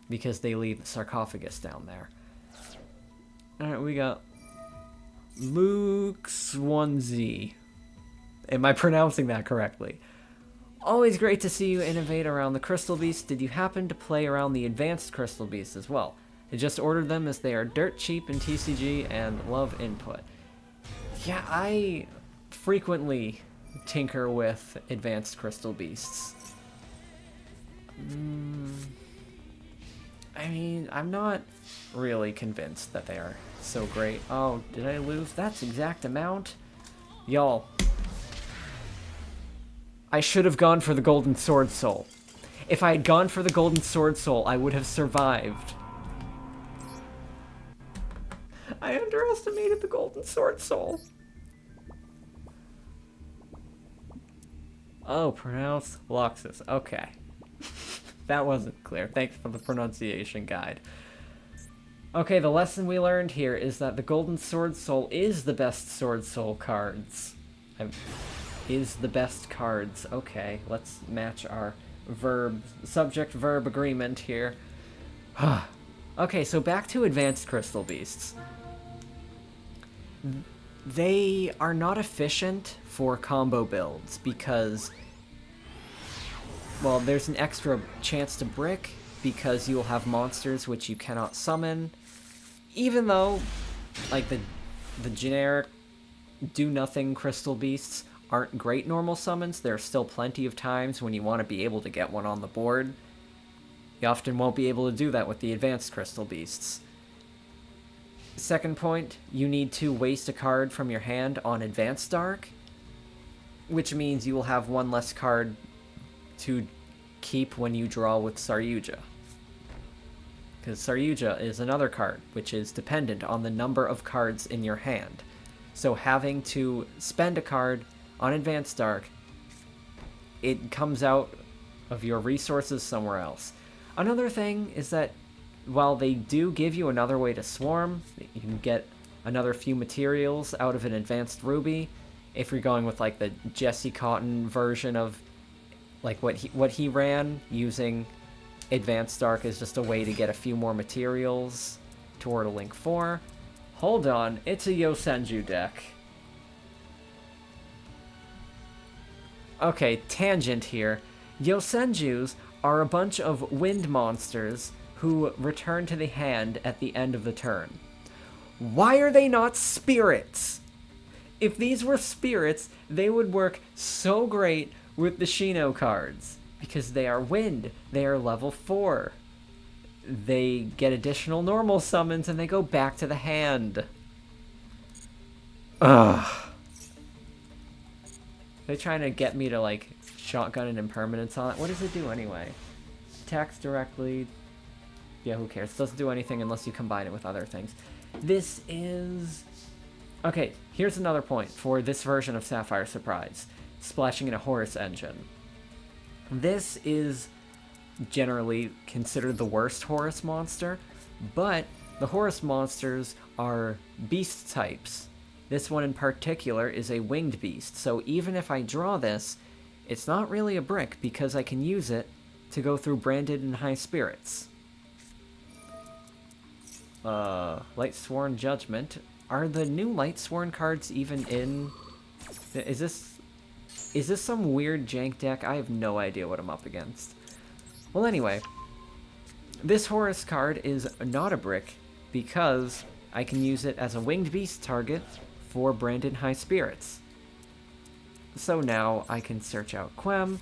Because they leave the sarcophagus down there. Alright, we got Luke Swansea. Am I pronouncing that correctly? Always great to see you innovate around the Crystal Beasts. Did you happen to play around the advanced Crystal Beasts as well? I just ordered them as they are dirt cheap in TCG and love input. Yeah, I frequently tinker with advanced Crystal Beasts. I mean, I'm not really convinced that they are so great. Oh, did I lose? That's exact amount? Y'all. I should have gone for the Golden Sword Soul. If I had gone for the Golden Sword Soul, I would have survived. I underestimated the Golden Sword Soul. Oh, pronounced Luxus. Okay. That wasn't clear. Thanks for the pronunciation guide. Okay, the lesson we learned here is that the Golden Sword Soul is the best Sword Soul cards. Is the best cards. Okay, let's match our subject-verb agreement here. Okay, so back to Advanced Crystal Beasts. They are not efficient for combo builds because, well, there's an extra chance to brick because you'll have monsters which you cannot summon. Even though, like, the generic do-nothing Crystal Beasts aren't great normal summons, there are still plenty of times when you want to be able to get one on the board. You often won't be able to do that with the Advanced Crystal Beasts. Second point, you need to waste a card from your hand on Advanced Dark, which means you will have one less card to keep when you draw with Saryuja. Because Saryuja is another card, which is dependent on the number of cards in your hand. So having to spend a card on Advanced Dark, it comes out of your resources somewhere else. Another thing is that while they do give you another way to swarm, you can get another few materials out of an Advanced Ruby. If you're going with like the Jesse Cotton version of like what he ran, using Advanced Dark is just a way to get a few more materials toward a Link 4. Hold on, it's a Yosenju deck. Okay, tangent here. Yosenjus are a bunch of wind monsters who return to the hand at the end of the turn. Why are they not spirits? If these were spirits, they would work so great with the Shino cards, because they are wind, they are level 4. They get additional normal summons and they go back to the hand. Ugh. They're trying to get me to, like, shotgun an impermanence on it. What does it do anyway? Attacks directly. Yeah, who cares? It doesn't do anything unless you combine it with other things. This is... Okay, here's another point for this version of Sapphire Surprise. Splashing in a Horus engine. This is generally considered the worst Horus monster, but the Horus monsters are beast types. This one in particular is a winged beast, so even if I draw this, it's not really a brick because I can use it to go through Branded and High Spirits. Lightsworn Judgment. Are the new Lightsworn cards even in... Is this some weird jank deck? I have no idea what I'm up against. Well, anyway, this Horus card is not a brick because I can use it as a winged beast target for Branded High Spirits. So now I can search out Quem,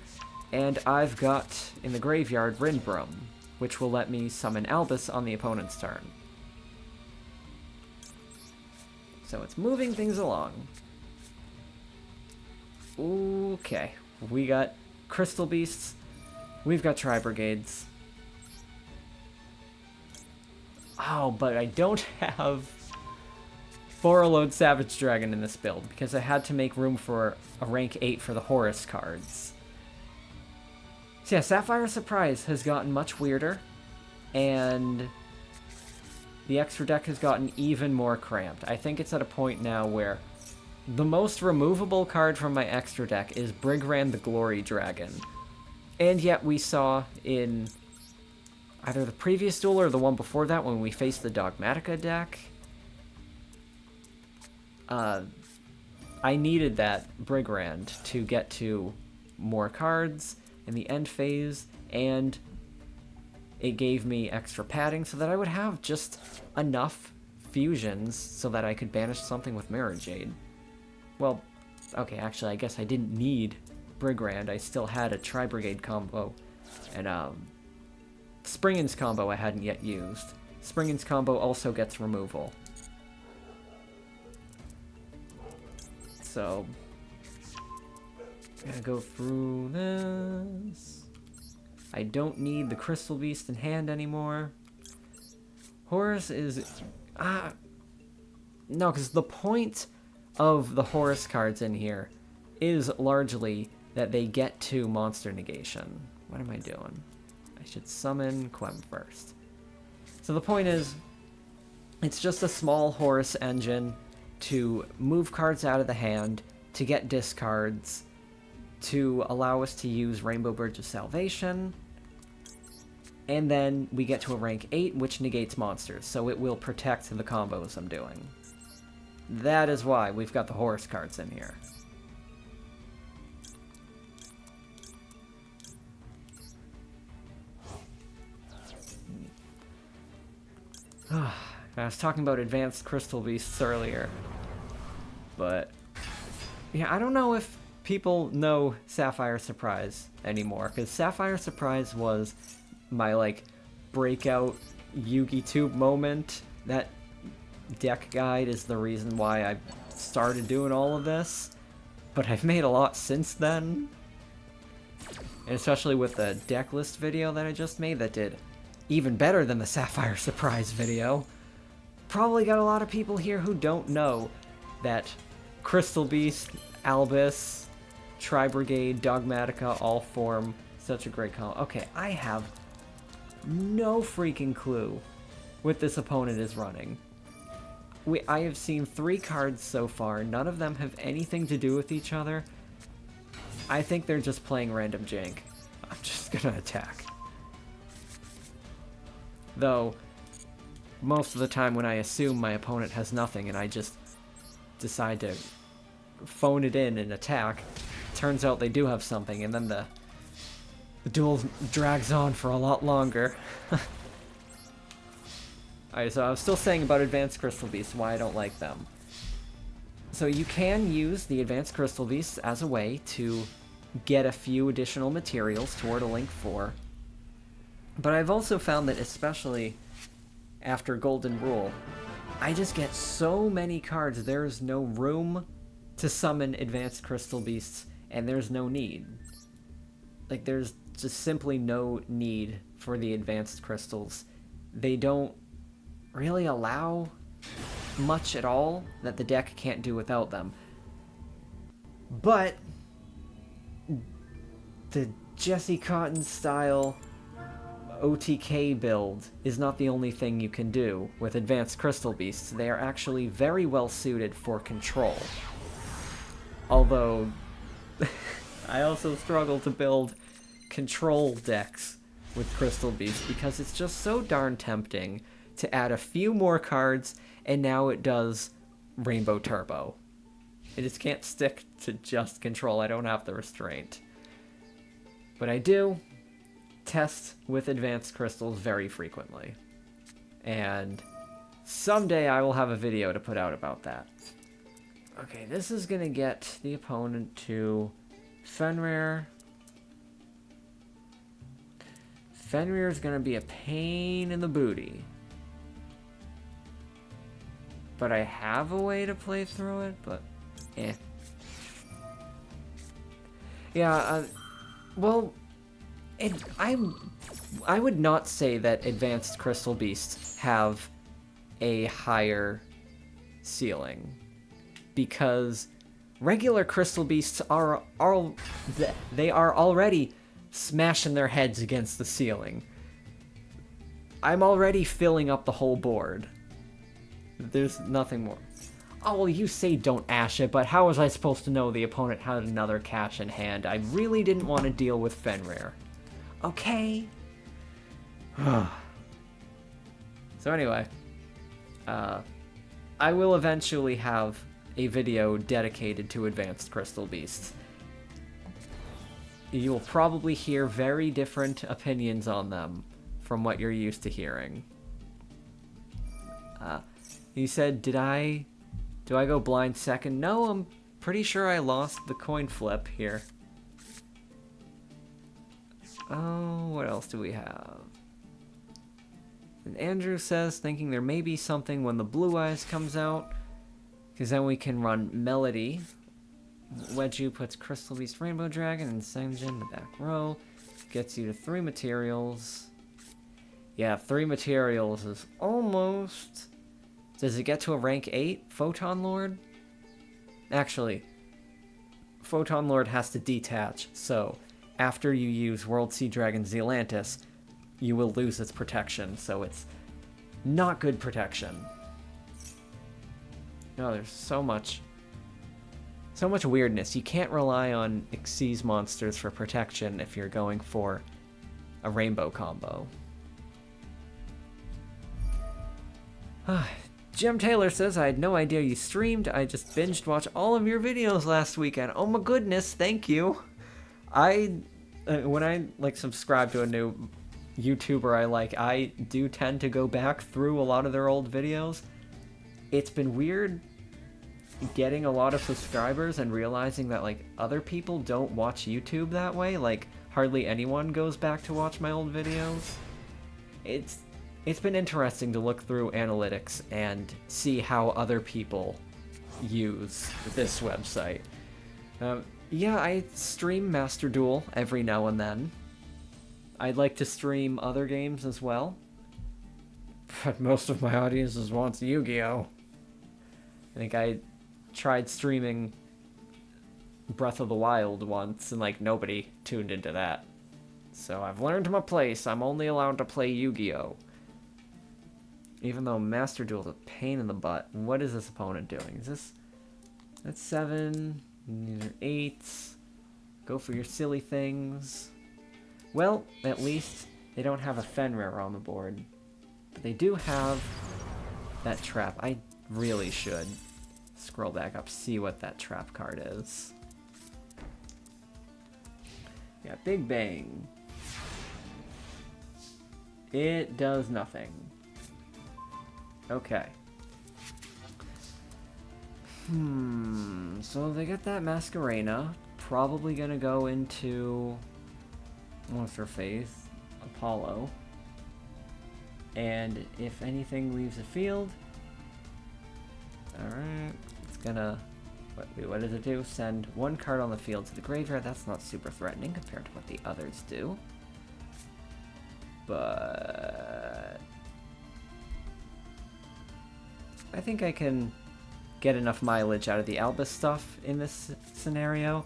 and I've got in the graveyard Rindbrum, which will let me summon Albus on the opponent's turn. So it's moving things along. Okay, we got Crystal Beasts, we've got Tri-Brigades. Oh, but I don't have Borreload Savage Dragon in this build, because I had to make room for a rank 8 for the Horus cards. So yeah, Sapphire Surprise has gotten much weirder, and the extra deck has gotten even more cramped. I think it's at a point now where the most removable card from my extra deck is Brigran the Glory Dragon. And yet we saw in either the previous duel or the one before that when we faced the Dogmatica deck, I needed that Brigrand to get to more cards in the end phase, and it gave me extra padding so that I would have just enough fusions so that I could banish something with Mirror Jade. Well, okay, actually, I guess I didn't need Brigrand. I still had a Tri-Brigade combo, and Springin's combo I hadn't yet used. Springin's combo also gets removal. So, gotta go through this. I don't need the Crystal Beast in hand anymore. Horus is... no, because the point of the Horus cards in here is largely that they get to monster negation. What am I doing? I should summon Quem first. So the point is, it's just a small Horus engine to move cards out of the hand, to get discards, to allow us to use Rainbow Bridge of Salvation, and then we get to a rank 8, which negates monsters, so it will protect the combos I'm doing. That is why we've got the Horus cards in here. I was talking about advanced Crystal Beasts earlier, but yeah, I don't know if people know Sapphire Surprise anymore, because Sapphire Surprise was my, like, breakout YugiTube moment. That deck guide is the reason why I started doing all of this, but I've made a lot since then, and especially with the deck list video that I just made that did even better than the Sapphire Surprise video. Probably got a lot of people here who don't know that Crystal Beast, Albus, Tri-Brigade, Dogmatica all form such a great combo. Okay, I have no freaking clue what this opponent is running. I have seen 3 cards so far. None of them have anything to do with each other. I think they're just playing random jank. I'm just gonna attack. Though, most of the time when I assume my opponent has nothing and I just decide to phone it in and attack, turns out they do have something, and then the duel drags on for a lot longer. Alright, so I was still saying about Advanced Crystal Beasts, why I don't like them. So you can use the Advanced Crystal Beasts as a way to get a few additional materials toward a Link 4. But I've also found that, especially after Golden Rule, I just get so many cards, there's no room to summon Advanced Crystal Beasts, and there's no need. Like, there's just simply no need for the Advanced Crystals. They don't really allow much at all that the deck can't do without them. But the Jesse Cotton style OTK build is not the only thing you can do with Advanced Crystal Beasts. They are actually very well suited for control. Although, I also struggle to build control decks with Crystal Beasts because it's just so darn tempting to add a few more cards, and now it does Rainbow Turbo. I just can't stick to just control. I don't have the restraint. But I do test with Advanced Crystals very frequently. And someday I will have a video to put out about that. Okay, this is gonna get the opponent to Fenrir. Fenrir is gonna be a pain in the booty. But I have a way to play through it, but eh. Yeah, well, I would not say that Advanced Crystal Beasts have a higher ceiling, because regular Crystal Beasts are already smashing their heads against the ceiling. I'm already filling up the whole board. There's nothing more. Oh, well, you say don't ash it, but how was I supposed to know the opponent had another cash in hand? I really didn't want to deal with Fenrir. Okay. So anyway, I will eventually have a video dedicated to Advanced Crystal Beasts. You will probably hear very different opinions on them from what you're used to hearing. You said, do I go blind second? No, I'm pretty sure I lost the coin flip here. Oh, what else do we have? And Andrew says, thinking there may be something when the Blue Eyes comes out, because then we can run Melody Wedju puts Crystal Beast Rainbow Dragon and Sanjin in the back row. Gets you to 3 materials. Yeah, 3 materials is almost... Does it get to a rank 8? Photon Lord? Actually, Photon Lord has to detach, so after you use World Sea Dragon Zealantis, you will lose its protection, so it's not good protection. No, there's so much weirdness. You can't rely on Xyz monsters for protection if you're going for a rainbow combo. Jim Taylor says, I had no idea you streamed. I just binged watched all of your videos last weekend. Oh my goodness, thank you. When I subscribe to a new YouTuber I do tend to go back through a lot of their old videos. It's been weird getting a lot of subscribers and realizing that other people don't watch YouTube that way. Hardly anyone goes back to watch my old videos. It's been interesting to look through analytics and see how other people use this website. Yeah, I stream Master Duel every now and then. I'd like to stream other games as well. But most of my audiences wants Yu-Gi-Oh! I think I tried streaming Breath of the Wild once, and nobody tuned into that. So I've learned my place. I'm only allowed to play Yu-Gi-Oh! Even though Master Duel is a pain in the butt. What is this opponent doing? Is this... That's 7. These are 8s. Go for your silly things. Well, at least they don't have a Fenrir on the board. But they do have that trap. I really should scroll back up, see what that trap card is. Yeah, Big Bang. It does nothing. Okay. So they get that Masquerena. Probably gonna go into... What's her face? Apollo. And if anything leaves the field... Alright. It's gonna... What does it do? Send 1 card on the field to the graveyard. That's not super threatening compared to what the others do. But... I think I can get enough mileage out of the Albus stuff in this scenario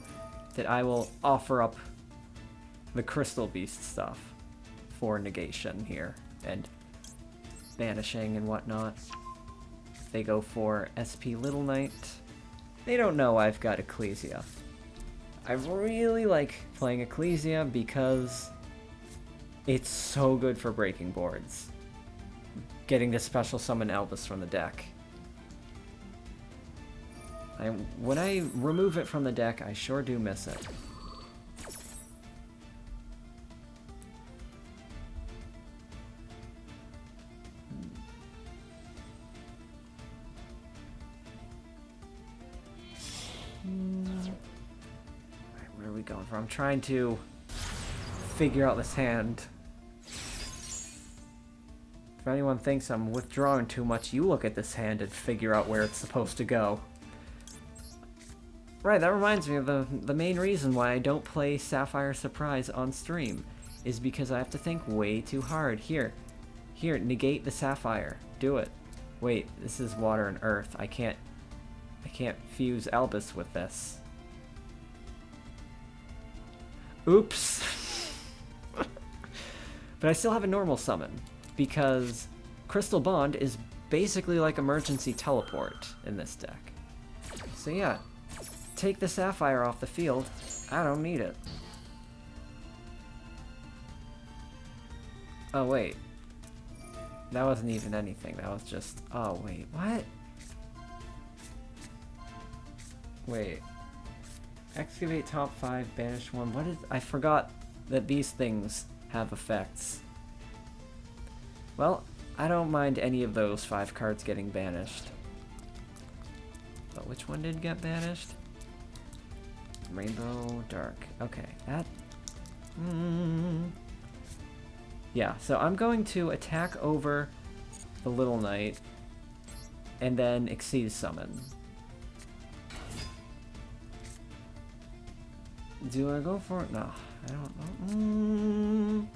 that I will offer up the Crystal Beast stuff for negation here and banishing and whatnot. They go for SP Little Knight. They don't know I've got Ecclesia. I really like playing Ecclesia because it's so good for breaking boards. Getting to special summon Albus from the deck. When I remove it from the deck, I sure do miss it. Where are we going from? I'm trying to figure out this hand. If anyone thinks I'm withdrawing too much, you look at this hand and figure out where it's supposed to go. Right, that reminds me of the main reason why I don't play Sapphire Surprise on stream, is because I have to think way too hard. Here, negate the Sapphire. Do it. Wait, this is water and earth. I can't fuse Albus with this. Oops. But I still have a normal summon, because Crystal Bond is basically like emergency teleport in this deck. So yeah. Take the Sapphire off the field. I don't need it. Oh, wait. That wasn't even anything. That was just... Oh, wait. What? Wait. Excavate top 5, banish 1. What is... I forgot that these things have effects. Well, I don't mind any of those 5 cards getting banished. But which one did get banished? Rainbow Dark. Okay, that... Yeah, so I'm going to attack over the Little Knight and then Xyz summon. Do I go for it? No, I don't know.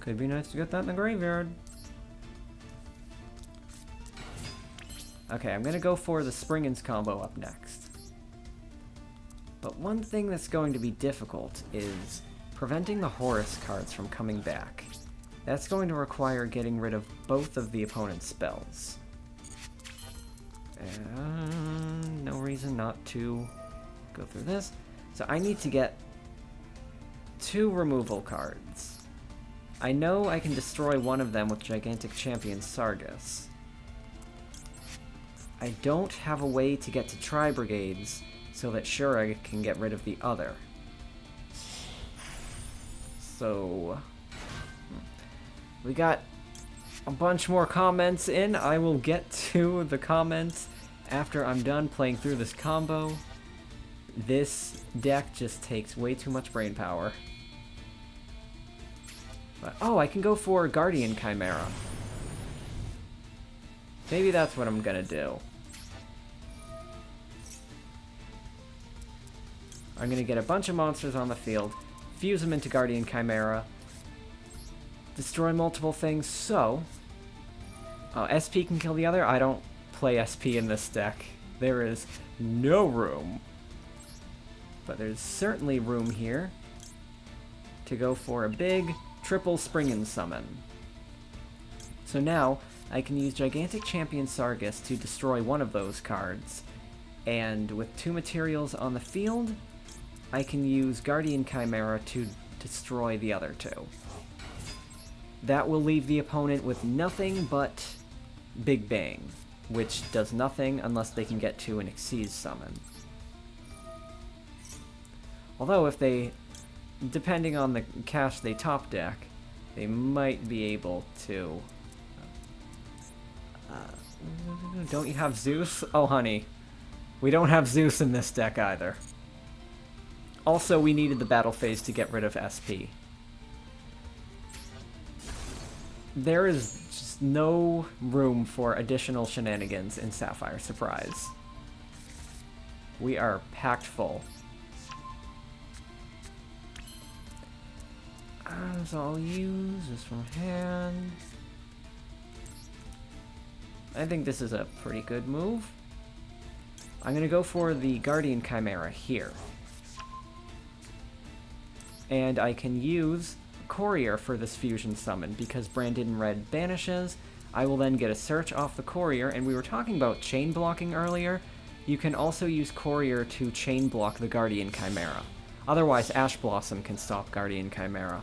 Could be nice to get that in the graveyard. Okay, I'm gonna go for the Springens combo up next. But one thing that's going to be difficult is preventing the Horus cards from coming back. That's going to require getting rid of both of the opponent's spells. And no reason not to go through this. So I need to get 2 removal cards. I know I can destroy one of them with Gigantic Champion Sargus. I don't have a way to get to Tri-Brigades so that Shura can get rid of the other. So we got a bunch more comments in. I will get to the comments after I'm done playing through this combo. This deck just takes way too much brain power. But, oh, I can go for Guardian Chimera. Maybe that's what I'm gonna do. I'm gonna get a bunch of monsters on the field, fuse them into Guardian Chimera, destroy multiple things, so... SP can kill the other? I don't play SP in this deck. There is no room. But there's certainly room here to go for a big triple Springen summon. So now, I can use Gigantic Champion Sargus to destroy one of those cards, and with 2 materials on the field, I can use Guardian Chimera to destroy the other 2. That will leave the opponent with nothing but Big Bang, which does nothing unless they can get to an Xyz summon. Although if they, depending on the cash they top deck, they might be able to... don't you have Zeus? Oh, honey. We don't have Zeus in this deck either. Also, we needed the battle phase to get rid of SP. There is just no room for additional shenanigans in Sapphire Surprise. We are packed full. So I'll use this from hand. I think this is a pretty good move. I'm gonna go for the Guardian Chimera here. And I can use Courier for this fusion summon, because Branded Red banishes. I will then get a search off the Courier, and we were talking about chain blocking earlier. You can also use Courier to chain block the Guardian Chimera. Otherwise, Ash Blossom can stop Guardian Chimera.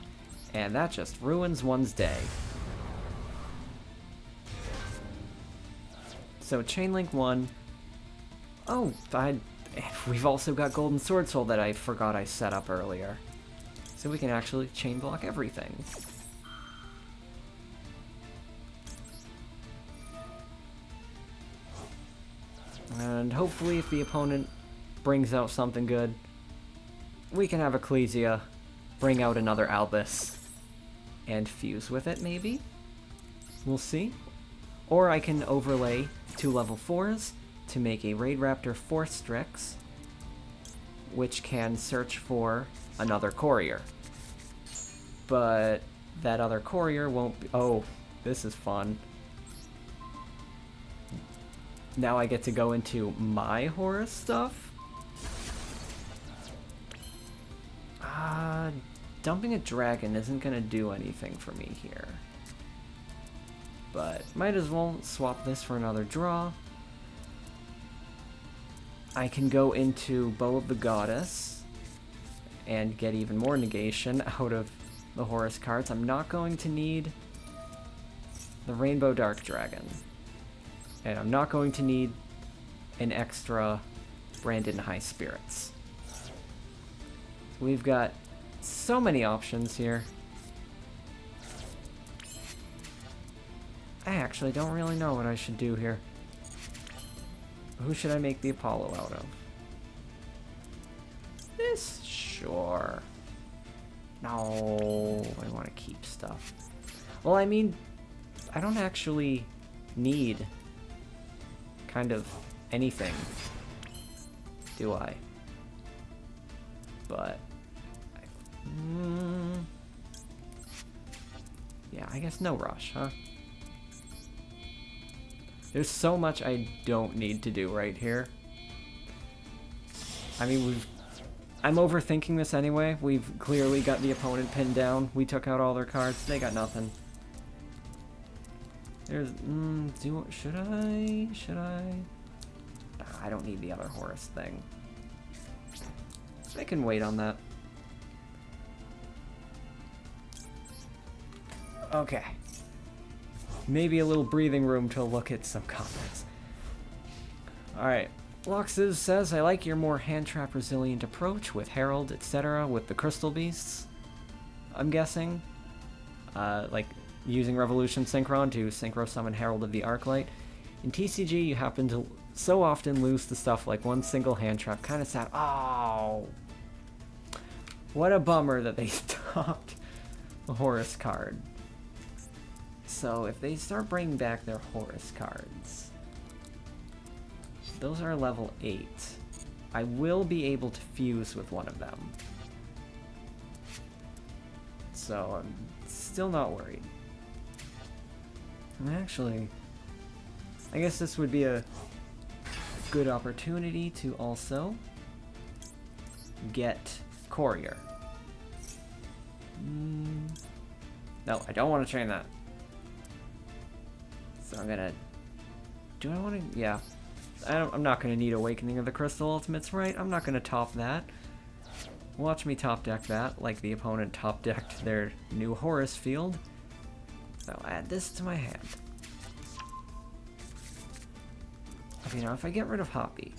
And that just ruins one's day. So Chainlink 1. Oh, we've also got Golden Sword Soul that I forgot I set up earlier. So we can actually chain block everything. And hopefully if the opponent brings out something good, we can have Ecclesia bring out another Albus and fuse with it, maybe? We'll see. Or I can overlay 2 level 4s to make a Raid Raptor Force Strix, which can search for another Courier. But that other Courier won't be... Oh, this is fun. Now I get to go into my Horus stuff? Dumping a dragon isn't gonna do anything for me here. But might as well swap this for another draw. I can go into Bow of the Goddess and get even more negation out of the Horus cards. I'm not going to need the Rainbow Dark Dragon. And I'm not going to need an extra Branded High Spirits. We've got so many options here. I actually don't really know what I should do here. Who should I make the Apollo out of? This? Sure. No, I want to keep stuff. Well, I mean, I don't actually need kind of anything, do I? But Yeah, I guess no rush, huh? There's so much I don't need to do right here. I mean, I'm overthinking this anyway. We've clearly got the opponent pinned down. We took out all their cards. They got nothing. There's... should I? Should I? I don't need the other Horus thing. I can wait on that. Okay. Maybe a little breathing room to look at some comments. Alright. Loxes says, I like your more hand-trap resilient approach with Herald, etc. with the Crystal Beasts. I'm guessing. Like, using Revolution Synchron to Synchro Summon Herald of the Arclight. In TCG, you happen to so often lose to stuff like one single hand trap. Kind of sad. Oh! What a bummer that they stopped the Horus card. So, if they start bringing back their Horus cards... Those are level 8. I will be able to fuse with one of them. So, I'm still not worried. And actually, I guess this would be a good opportunity to also get Courier. No, I don't want to train that. So I'm gonna... Do I want to... Yeah. I'm not going to need Awakening of the Crystal Ultimates, right? I'm not going to top that. Watch me top deck that, like the opponent top decked their new Horus field. So I'll add this to my hand. Okay, now if I get rid of Hoppy,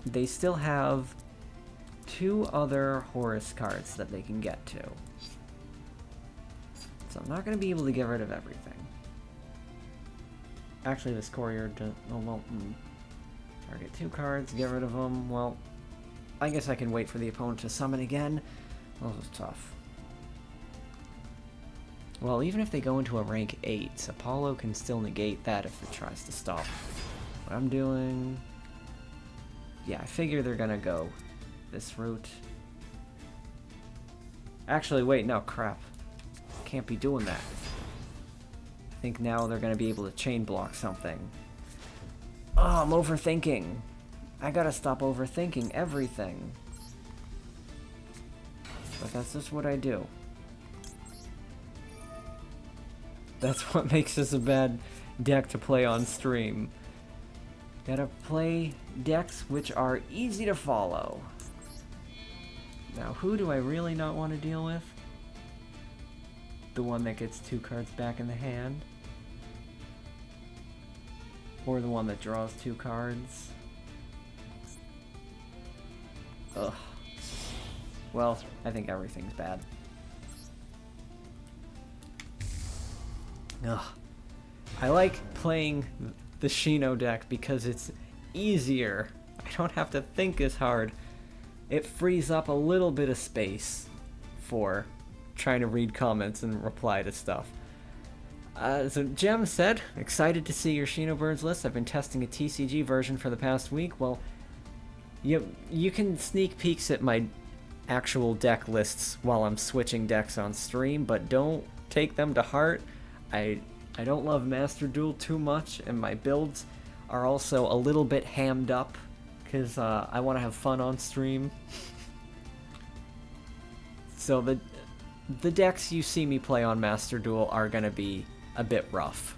they still have 2 other Horus cards that they can get to. So I'm not going to be able to get rid of everything. Actually, this Courier target 2 cards, get rid of them. Well, I guess I can wait for the opponent to summon again. Well, this is tough. Well, even if they go into a rank 8, Apollo can still negate that if it tries to stop what I'm doing. Yeah, I figure they're gonna go this route. Actually, wait, no, crap. Can't be doing that. I think now they're gonna be able to chain block something. Oh, I'm overthinking. I gotta stop overthinking everything. But that's just what I do. That's what makes this a bad deck to play on stream. Gotta play decks which are easy to follow. Now, who do I really not want to deal with? The one that gets 2 cards back in the hand? Or the one that draws 2 cards? Ugh. Well, I think everything's bad. Ugh. I like playing the Shino deck because it's easier. I don't have to think as hard. It frees up a little bit of space for trying to read comments and reply to stuff. So Jem said, excited to see your Shinobirds list. I've been testing a TCG version for the past week. Well, you can sneak peeks at my actual deck lists while I'm switching decks on stream, but don't take them to heart. I don't love Master Duel too much, and my builds are also a little bit hammed up because I want to have fun on stream. So the decks you see me play on Master Duel are going to be a bit rough.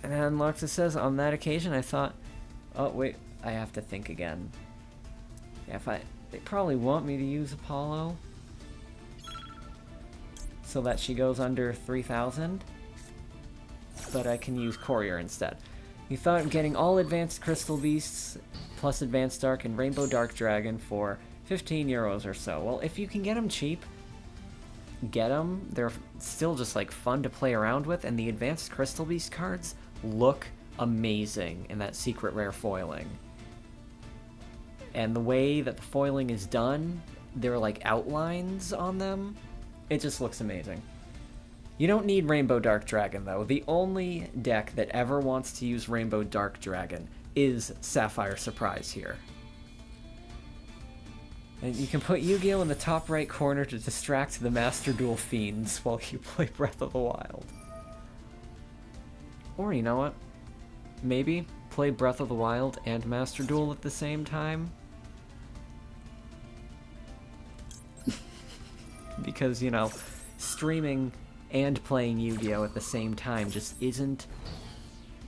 And then Loxa says, on that occasion I thought, oh wait, I have to think again. Yeah, they probably want me to use Apollo so that she goes under 3,000, but I can use Courier instead. You thought of getting all advanced Crystal Beasts plus Advanced Dark and Rainbow Dark Dragon for 15 euros or so. Well, if you can get them cheap, get them. They're still just like fun to play around with, and the Advanced Crystal Beast cards look amazing in that secret rare foiling. And the way that the foiling is done, there are like outlines on them. It just looks amazing. You don't need Rainbow Dark Dragon though. The only deck that ever wants to use Rainbow Dark Dragon is Sapphire Surprise here. And you can put Yu-Gi-Oh! In the top right corner to distract the Master Duel fiends while you play Breath of the Wild. Or, you know what? Maybe play Breath of the Wild and Master Duel at the same time? Because, you know, streaming and playing Yu-Gi-Oh! At the same time just isn't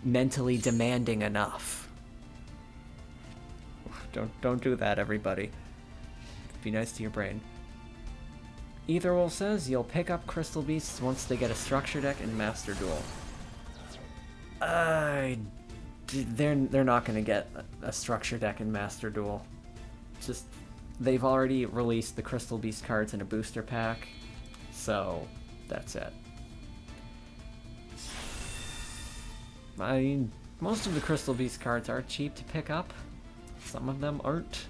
mentally demanding enough. Don't do that, everybody. Be nice to your brain. Etherwolf says you'll pick up Crystal Beasts once they get a structure deck in Master Duel. They're not gonna get a structure deck in Master Duel. Just they've already released the Crystal Beast cards in a booster pack, so that's it. I mean, most of the Crystal Beast cards are cheap to pick up. Some of them aren't.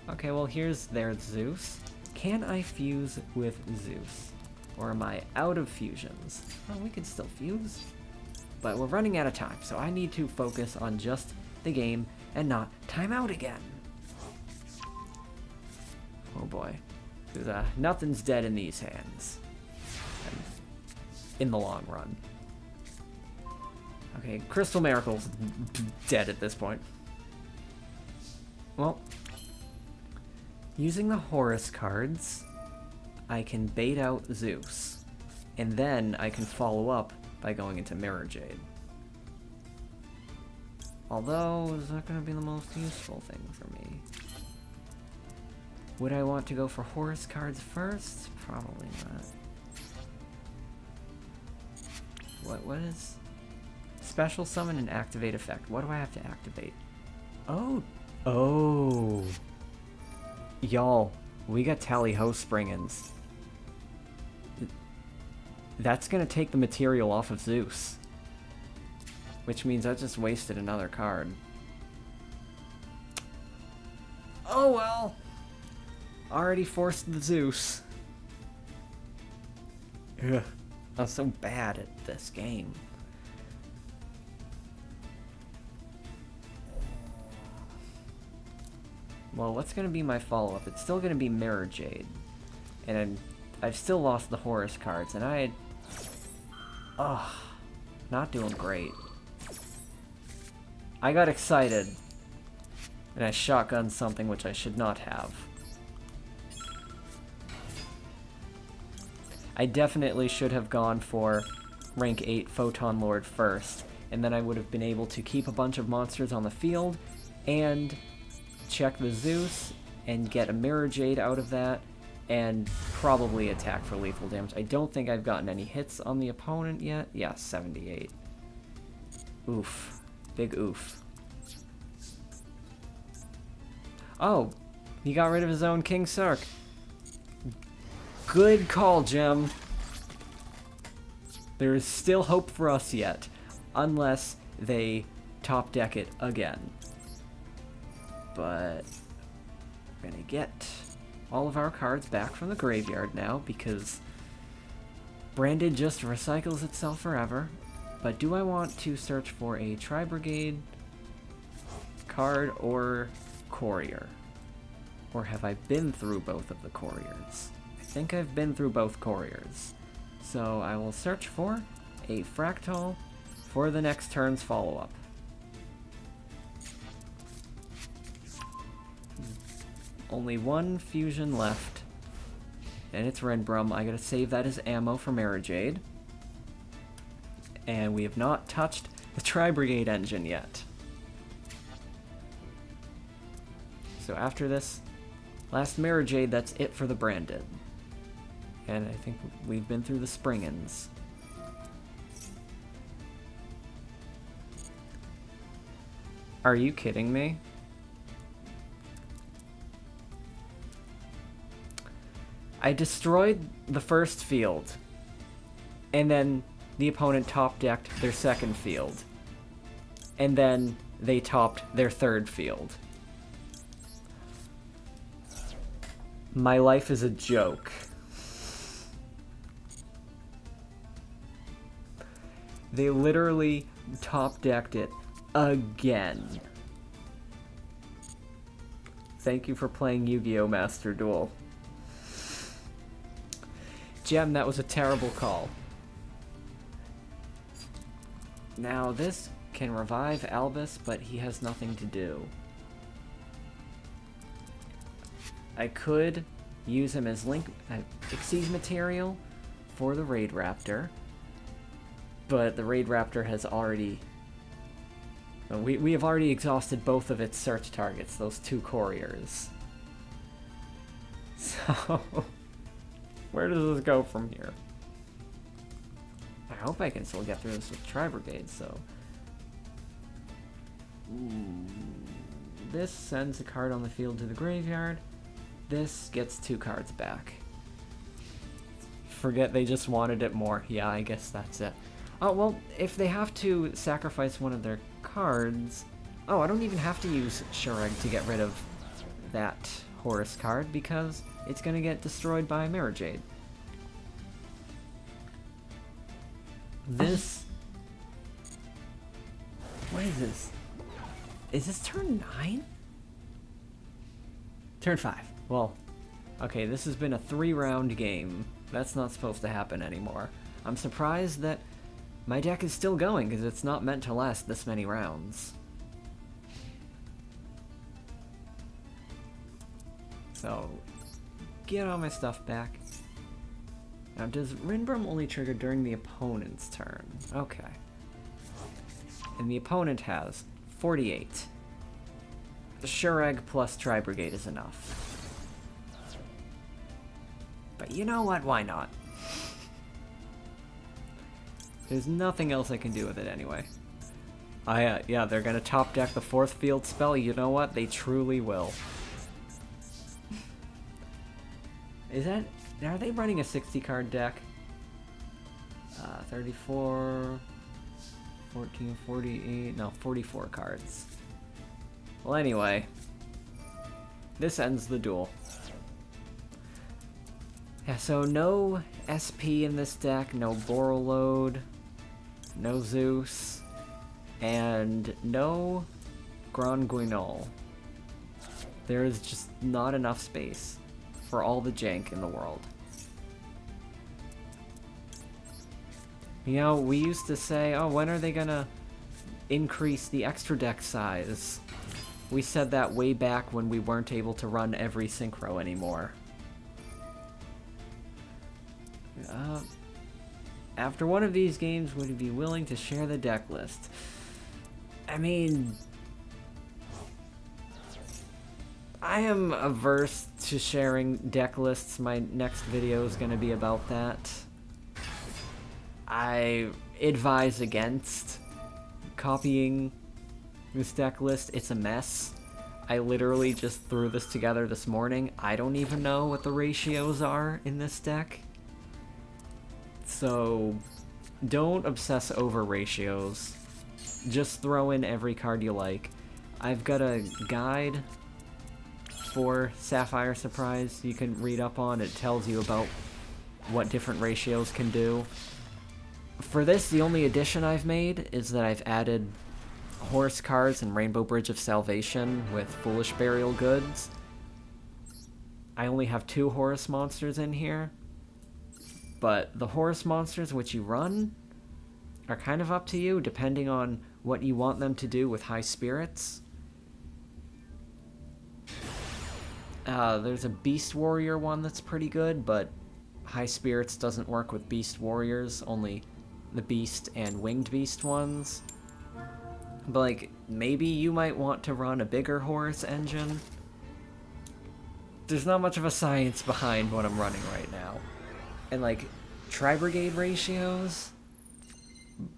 Okay, well here's their Zeus. Can I fuse with Zeus? Or am I out of fusions? Well, we can still fuse. But we're running out of time, so I need to focus on just the game and not time out again. Oh boy. Because nothing's dead in these hands. In the long run. Okay, Crystal Miracle's dead at this point. Well, using the Horus cards, I can bait out Zeus, and then I can follow up by going into Mirror Jade. Although, is that going to be the most useful thing for me? Would I want to go for Horus cards first? Probably not. What is? Special summon and activate effect. What do I have to activate? Oh! Y'all, we got Tally-Ho Springins. That's gonna take the material off of Zeus. Which means I just wasted another card. Oh well! Already forced the Zeus. Ugh. I'm so bad at this game. Well, what's going to be my follow-up? It's still going to be Mirror Jade. And I've still lost the Horus cards, and not doing great. I got excited, and I shotgunned something which I should not have. I definitely should have gone for rank 8 Photon Lord first, and then I would have been able to keep a bunch of monsters on the field, and check the Zeus, and get a Mirror Jade out of that, and probably attack for lethal damage. I don't think I've gotten any hits on the opponent yet. Yeah, 78. Oof. Big oof. Oh, he got rid of his own King Sark. Good call, Gem. There is still hope for us yet, unless they top deck it again. But we're gonna get all of our cards back from the graveyard now because Branded just recycles itself forever. But do I want to search for a Tri-Brigade card or Courier? Or have I been through both of the Couriers? I think I've been through both Couriers. So I will search for a Fractal for the next turn's follow-up. Only one fusion left, and it's Renbrum. I gotta save that as ammo for Mirror Jade. And we have not touched the Tri-Brigade engine yet. So after this last Mirror Jade, that's it for the Branded. And I think we've been through the Springins. Are you kidding me? I destroyed the first field, and then the opponent top-decked their second field, and then they topped their third field. My life is a joke. They literally top-decked it again. Thank you for playing Yu-Gi-Oh! Master Duel. Gem, that was a terrible call. Now, this can revive Albus, but he has nothing to do. I could use him as Xyz material for the Raid Raptor, but the Raid Raptor has already... We have already exhausted both of its search targets, those two couriers. So, where does this go from here? I hope I can still get through this with Tri-Brigade, so... This sends a card on the field to the graveyard. This gets 2 cards back. Forget they just wanted it more. Yeah, I guess that's it. Oh, well, if they have to sacrifice one of their cards... Oh, I don't even have to use Shureg to get rid of that Horus card, because it's going to get destroyed by Mirror Jade. This... What is this? Is this turn 9? Turn 5. Well, okay, this has been a 3-round game. That's not supposed to happen anymore. I'm surprised that my deck is still going, because it's not meant to last this many rounds. So, get all my stuff back. Now, does Rinbrum only trigger during the opponent's turn? Okay. And the opponent has 48. The Shureg plus Tri-Brigade is enough. But you know what? Why not? There's nothing else I can do with it anyway. Yeah, they're gonna top deck the 4th field spell. You know what? They truly will. Are they running a 60 card deck? 34, 14, 48, no, 44 cards. Well, anyway, this ends the duel. Yeah, so no SP in this deck, no Borreload, no Zeus, and no Grand Guignol. There is just not enough space for all the jank in the world. You know, we used to say, oh, when are they gonna increase the extra deck size? We said that way back when we weren't able to run every synchro anymore. After one of these games, would you be willing to share the deck list? I mean... I am averse to sharing deck lists. My next video is going to be about that. I advise against copying this deck list. It's a mess. I literally just threw this together this morning. I don't even know what the ratios are in this deck. So don't obsess over ratios. Just throw in every card you like. I've got a guide for Sapphire Surprise you can read up on. It tells you about what different ratios can do. For this, the only addition I've made is that I've added Horus cards and Rainbow Bridge of Salvation with Foolish Burial Goods. I only have 2 Horus monsters in here, but the Horus monsters which you run are kind of up to you, depending on what you want them to do with High Spirits. There's a Beast Warrior one that's pretty good, but High Spirits doesn't work with Beast Warriors, only the Beast and Winged Beast ones. But, like, maybe you might want to run a bigger Horus engine. There's not much of a science behind what I'm running right now. And, like, Tri-Brigade ratios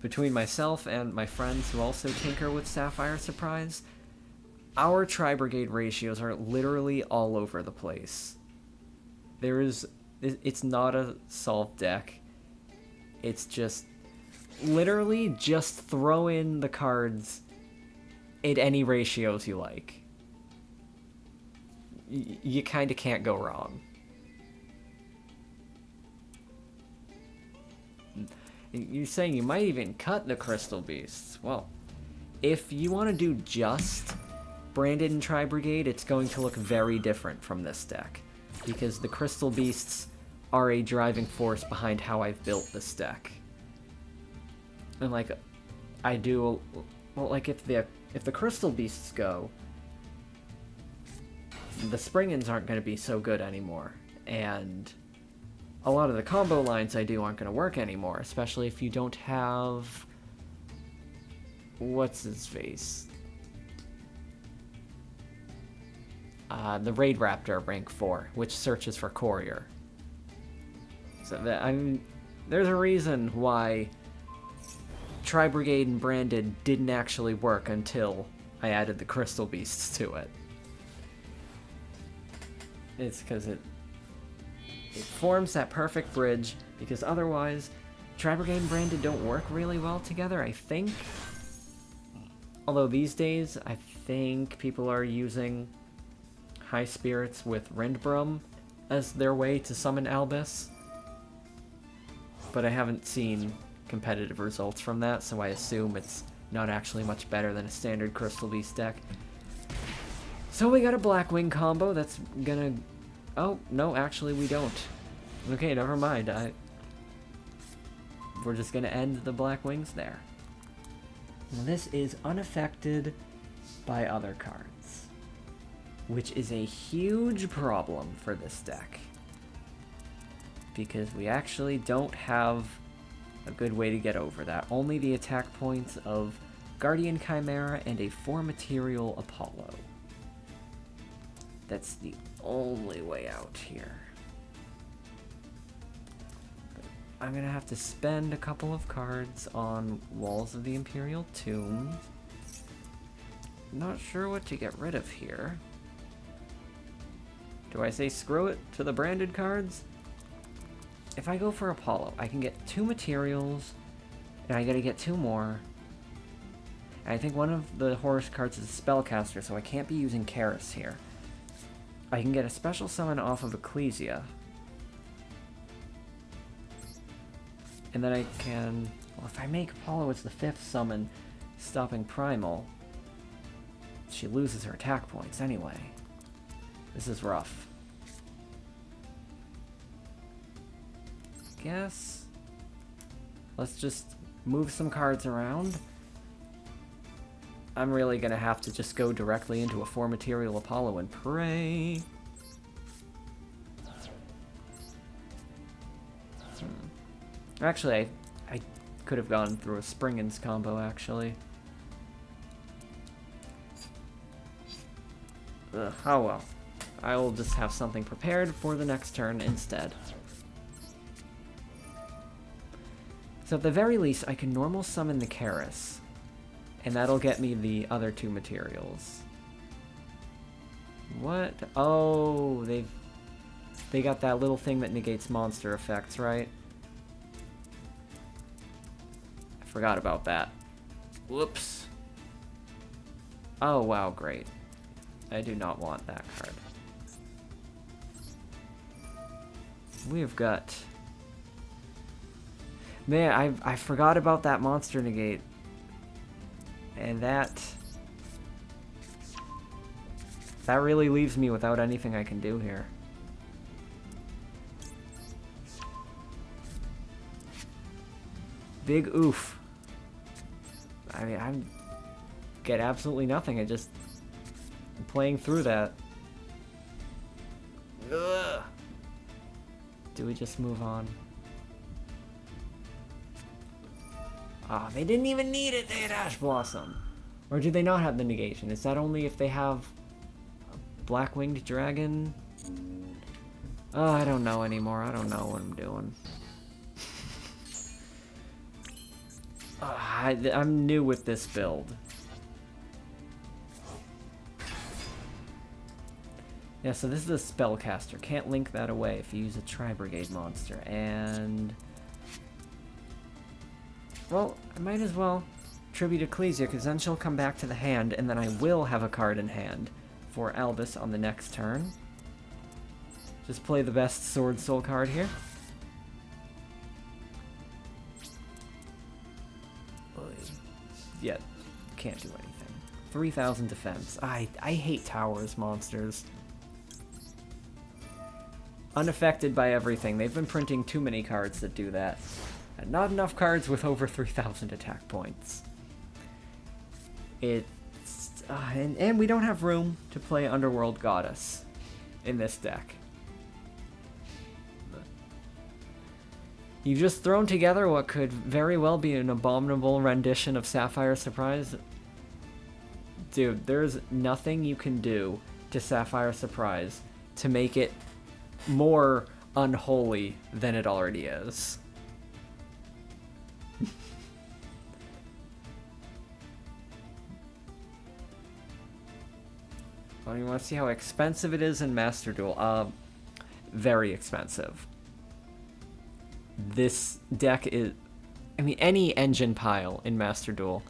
between myself and my friends who also tinker with Sapphire Surprise, our Tri-Brigade ratios are literally all over the place. It's not a solved deck. It's just literally just throw in the cards at any ratios you like. You kind of can't go wrong. You're saying you might even cut the Crystal Beasts. Well, if you want to do just Branded in Tri-Brigade, it's going to look very different from this deck. Because the Crystal Beasts are a driving force behind how I've built this deck. And like, I do, well, like if the Crystal Beasts go, the Spring-ins aren't going to be so good anymore. And a lot of the combo lines I do aren't going to work anymore, especially if you don't have, what's his face? The Raid Raptor rank 4, which searches for Courier. So that, I mean, there's a reason why Tri-Brigade and Branded didn't actually work until I added the Crystal Beasts to it. It's because it forms that perfect bridge, because otherwise Tri-Brigade and Branded don't work really well together, I think. Although these days, I think people are using High Spirits with Rindbrum as their way to summon Albus. But I haven't seen competitive results from that, so I assume it's not actually much better than a standard Crystal Beast deck. So we got a Blackwing combo that's gonna... Oh, no, actually we don't. Okay, never mind. We're just gonna end the Blackwings there. Now, this is unaffected by other cards, which is a huge problem for this deck. Because we actually don't have a good way to get over that. Only the attack points of Guardian Chimera and a 4-material Apollo. That's the only way out here. I'm gonna have to spend a couple of cards on Walls of the Imperial Tomb. Not sure what to get rid of here. Do I say screw it to the branded cards? If I go for Apollo, I can get 2 materials, and I gotta get 2 more. And I think one of the Horus cards is a spellcaster, so I can't be using Karis here. I can get a special summon off of Ecclesia. And then I can... Well, if I make Apollo, it's the 5th summon, stopping Primal. She loses her attack points anyway. This is rough. Guess let's just move some cards around. I'm really gonna have to just go directly into a 4-material Apollo and pray. Actually, I could have gone through a Spring-ins combo, actually. Ugh, oh well. I will just have something prepared for the next turn instead. So at the very least, I can normal summon the Karis, and that'll get me the other 2 materials. What? Oh, they got that little thing that negates monster effects, right? I forgot about that. Whoops. Oh, wow, great. I do not want that card. We've got... Man, I forgot about that monster negate. And that really leaves me without anything I can do here. Big oof. I mean, I get absolutely nothing. I'm playing through that. Ugh. Do we just move on? Ah, they didn't even need it. They had Ash Blossom. Or do they not have the negation? Is that only if they have a Black-Winged Dragon? Oh, I don't know anymore. I don't know what I'm doing. I'm new with this build. Yeah, so this is a spellcaster. Can't link that away if you use a Tri-Brigade monster. And... well, I might as well tribute Ecclesia, because then she'll come back to the hand, and then I will have a card in hand for Albus on the next turn. Just play the best Sword Soul card here. Yeah, can't do anything. 3,000 defense. I hate towers monsters. Unaffected by everything. They've been printing too many cards that do that. And not enough cards with over 3,000 attack points. And we don't have room to play Underworld Goddess in this deck. You've just thrown together what could very well be an abominable rendition of Sapphire Surprise. Dude, there's nothing you can do to Sapphire Surprise to make it more unholy than it already is. Well, you want to see how expensive it is in Master Duel? Very expensive. This deck is... I mean, any engine pile in Master Duel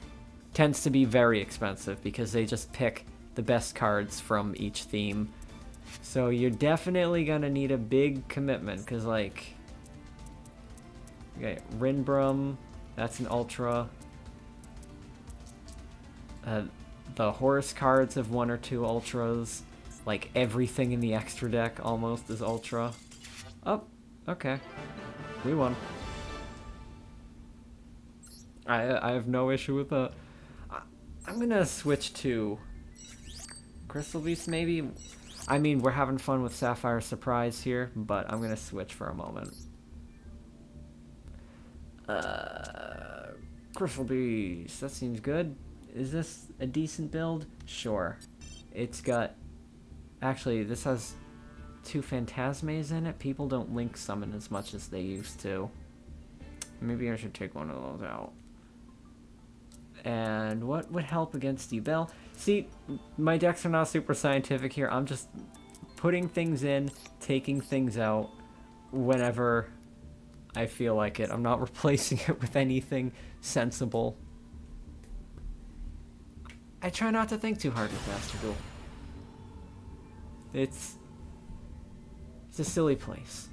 tends to be very expensive because they just pick the best cards from each theme. So you're definitely gonna need a big commitment, because, like... Okay, Rinbrum, that's an Ultra. The Horus cards have 1 or 2 Ultras. Like, everything in the extra deck almost is Ultra. Oh, okay. We won. I have no issue with that. I'm gonna switch to Crystal Beasts, maybe? I mean, we're having fun with Sapphire Surprise here, but I'm gonna switch for a moment. Crystal Beasts, that seems good. Is this a decent build? Sure. It's got... Actually, this has 2 Phantasmes in it. People don't link summon as much as they used to. Maybe I should take one of those out. And what would help against Yubel? See, my decks are not super scientific here. I'm just putting things in, taking things out whenever I feel like it. I'm not replacing it with anything sensible. I try not to think too hard with Master Duel. It's a silly place.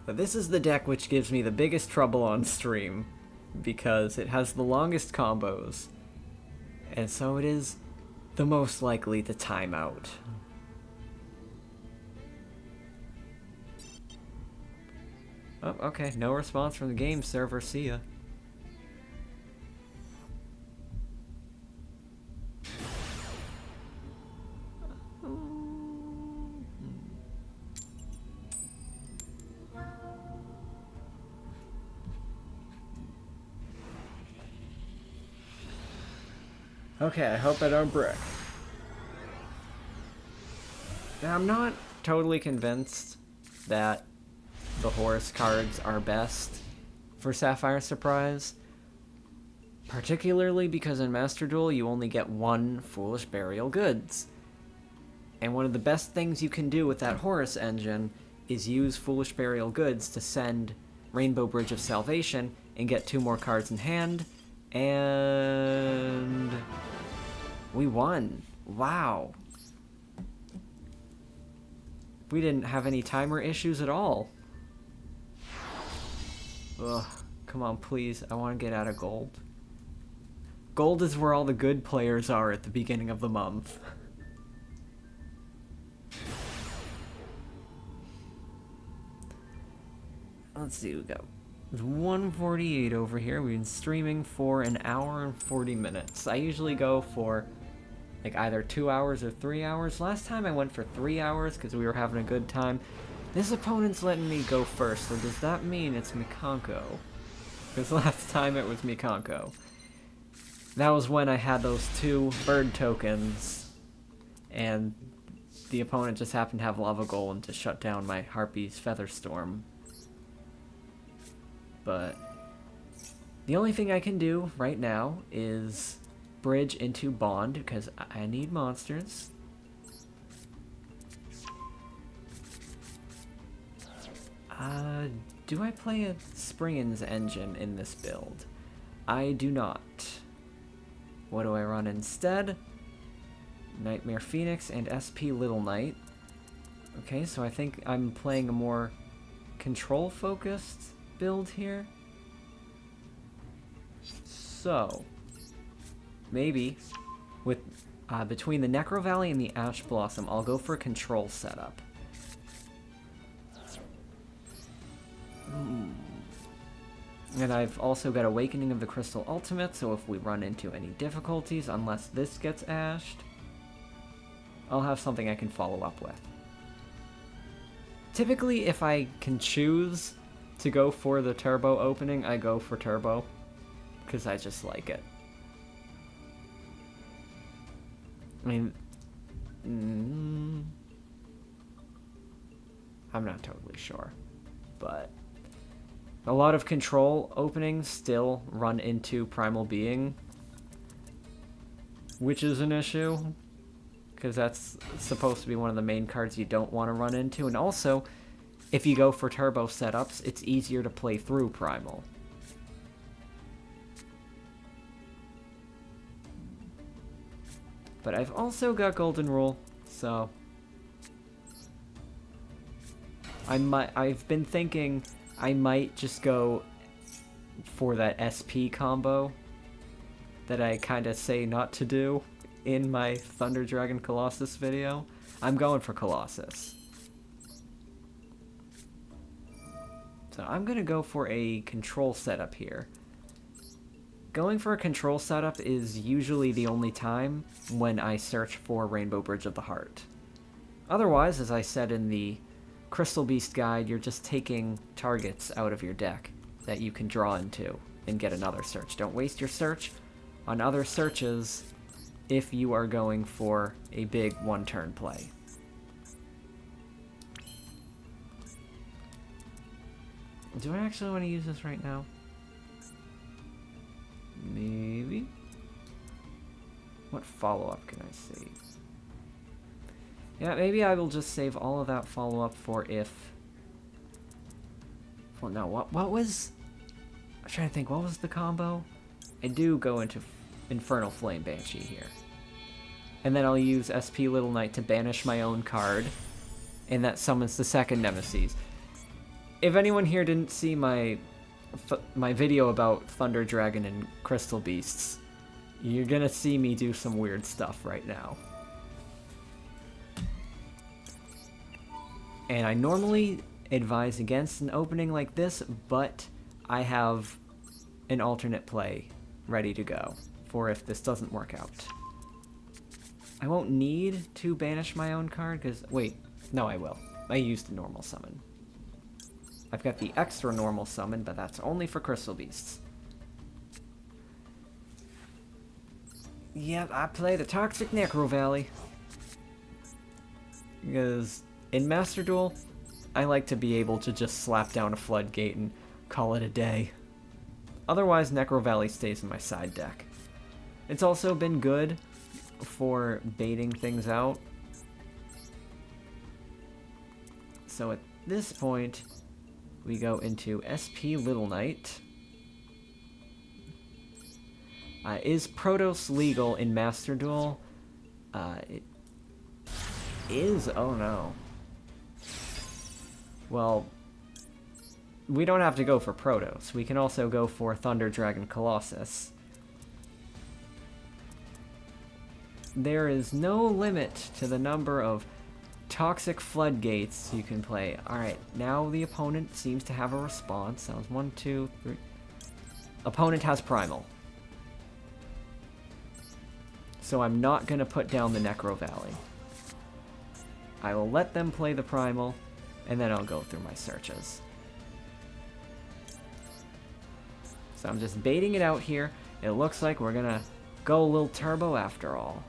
But this is the deck which gives me the biggest trouble on stream, because it has the longest combos, and so it is the most likely to time out. Oh, okay, no response from the game server, see ya. Okay, I hope I don't brick. Now, I'm not totally convinced that the Horus cards are best for Sapphire Surprise. Particularly because in Master Duel you only get 1 Foolish Burial Goods. And one of the best things you can do with that Horus engine is use Foolish Burial Goods to send Rainbow Bridge of Salvation and get 2 more cards in hand. And we won. Wow. We didn't have any timer issues at all. Ugh, come on, please. I want to get out of gold. Gold is where all the good players are at the beginning of the month. Let's see, we got 148 over here. We've been streaming for an hour and 40 minutes. I usually go for like either 2 hours or 3 hours. Last time I went for 3 hours because we were having a good time. This opponent's letting me go first, so does that mean it's Mikanko? Because last time it was Mikanko. That was when I had those 2 bird tokens, and the opponent just happened to have Lava Golem to shut down my Harpy's Featherstorm. But the only thing I can do right now is bridge into Bond, because I need monsters. Do I play a Springin's engine in this build? I do not. What do I run instead? Nightmare Phoenix and SP Little Knight. Okay, so I think I'm playing a more control-focused build here. So, maybe with between the Necro Valley and the Ash Blossom, I'll go for a control setup. And I've also got Awakening of the Crystal Ultimate, so if we run into any difficulties, unless this gets ashed, I'll have something I can follow up with. Typically, if I can choose to go for the Turbo opening, I go for Turbo, because I just like it. I mean, I'm not totally sure, but a lot of control openings still run into Primal Being, which is an issue, because that's supposed to be one of the main cards you don't want to run into, and also, if you go for Turbo setups, it's easier to play through Primal. But I've also got Golden Rule, so I've been thinking I might just go for that SP combo that I kind of say not to do in my Thunder Dragon Colossus video. I'm going for Colossus. So I'm going to go for a control setup here. Going for a control setup is usually the only time when I search for Rainbow Bridge of the Heart. Otherwise, as I said in the Crystal Beast guide, you're just taking targets out of your deck that you can draw into and get another search. Don't waste your search on other searches if you are going for a big one-turn play. Do I actually want to use this right now? Maybe? What follow-up can I see? Yeah, maybe I will just save all of that follow-up for if... Well, no, what was... I'm trying to think, what was the combo? I do go into Infernal Flame Banshee here. And then I'll use SP Little Knight to banish my own card, and that summons the second Nemesis. If anyone here didn't see my video about Thunder Dragon and Crystal Beasts, you're gonna see me do some weird stuff right now. And I normally advise against an opening like this, but I have an alternate play ready to go for if this doesn't work out. I won't need to banish my own card, because... Wait, no I will. I used a normal summon. I've got the extra normal summon, but that's only for Crystal Beasts. Yep, I play the Toxic Necro Valley. Because in Master Duel, I like to be able to just slap down a Floodgate and call it a day. Otherwise, Necro Valley stays in my side deck. It's also been good for baiting things out. So at this point, we go into SP Little Knight. Is Protos legal in Master Duel? It is? Oh no. Well, we don't have to go for Protos. We can also go for Thunder Dragon Colossus. There is no limit to the number of Toxic Floodgates you can play. Alright, now the opponent seems to have a response. That was 1, 2, 3. Opponent has Primal. So I'm not going to put down the Necro Valley. I will let them play the Primal, and then I'll go through my searches. So I'm just baiting it out here. It looks like we're going to go a little turbo after all.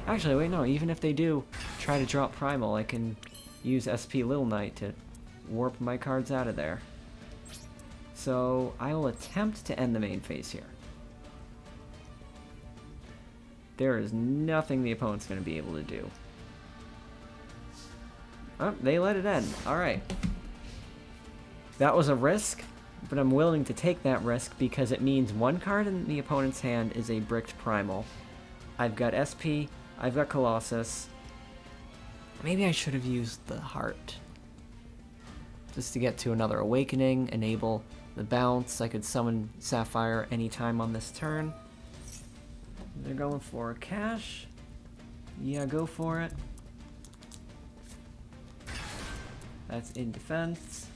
Actually, wait, no, even if they do try to drop Primal, I can use SP Little Knight to warp my cards out of there. So I will attempt to end the main phase here. There is nothing the opponent's going to be able to do. Oh, they let it end. Alright. That was a risk, but I'm willing to take that risk because it means one card in the opponent's hand is a bricked Primal. I've got SP, I've got Colossus. Maybe I should have used the Heart. just to get to another awakening, enable the bounce. I could summon Sapphire anytime on this turn. They're going for cash. Yeah, go for it. That's in defense.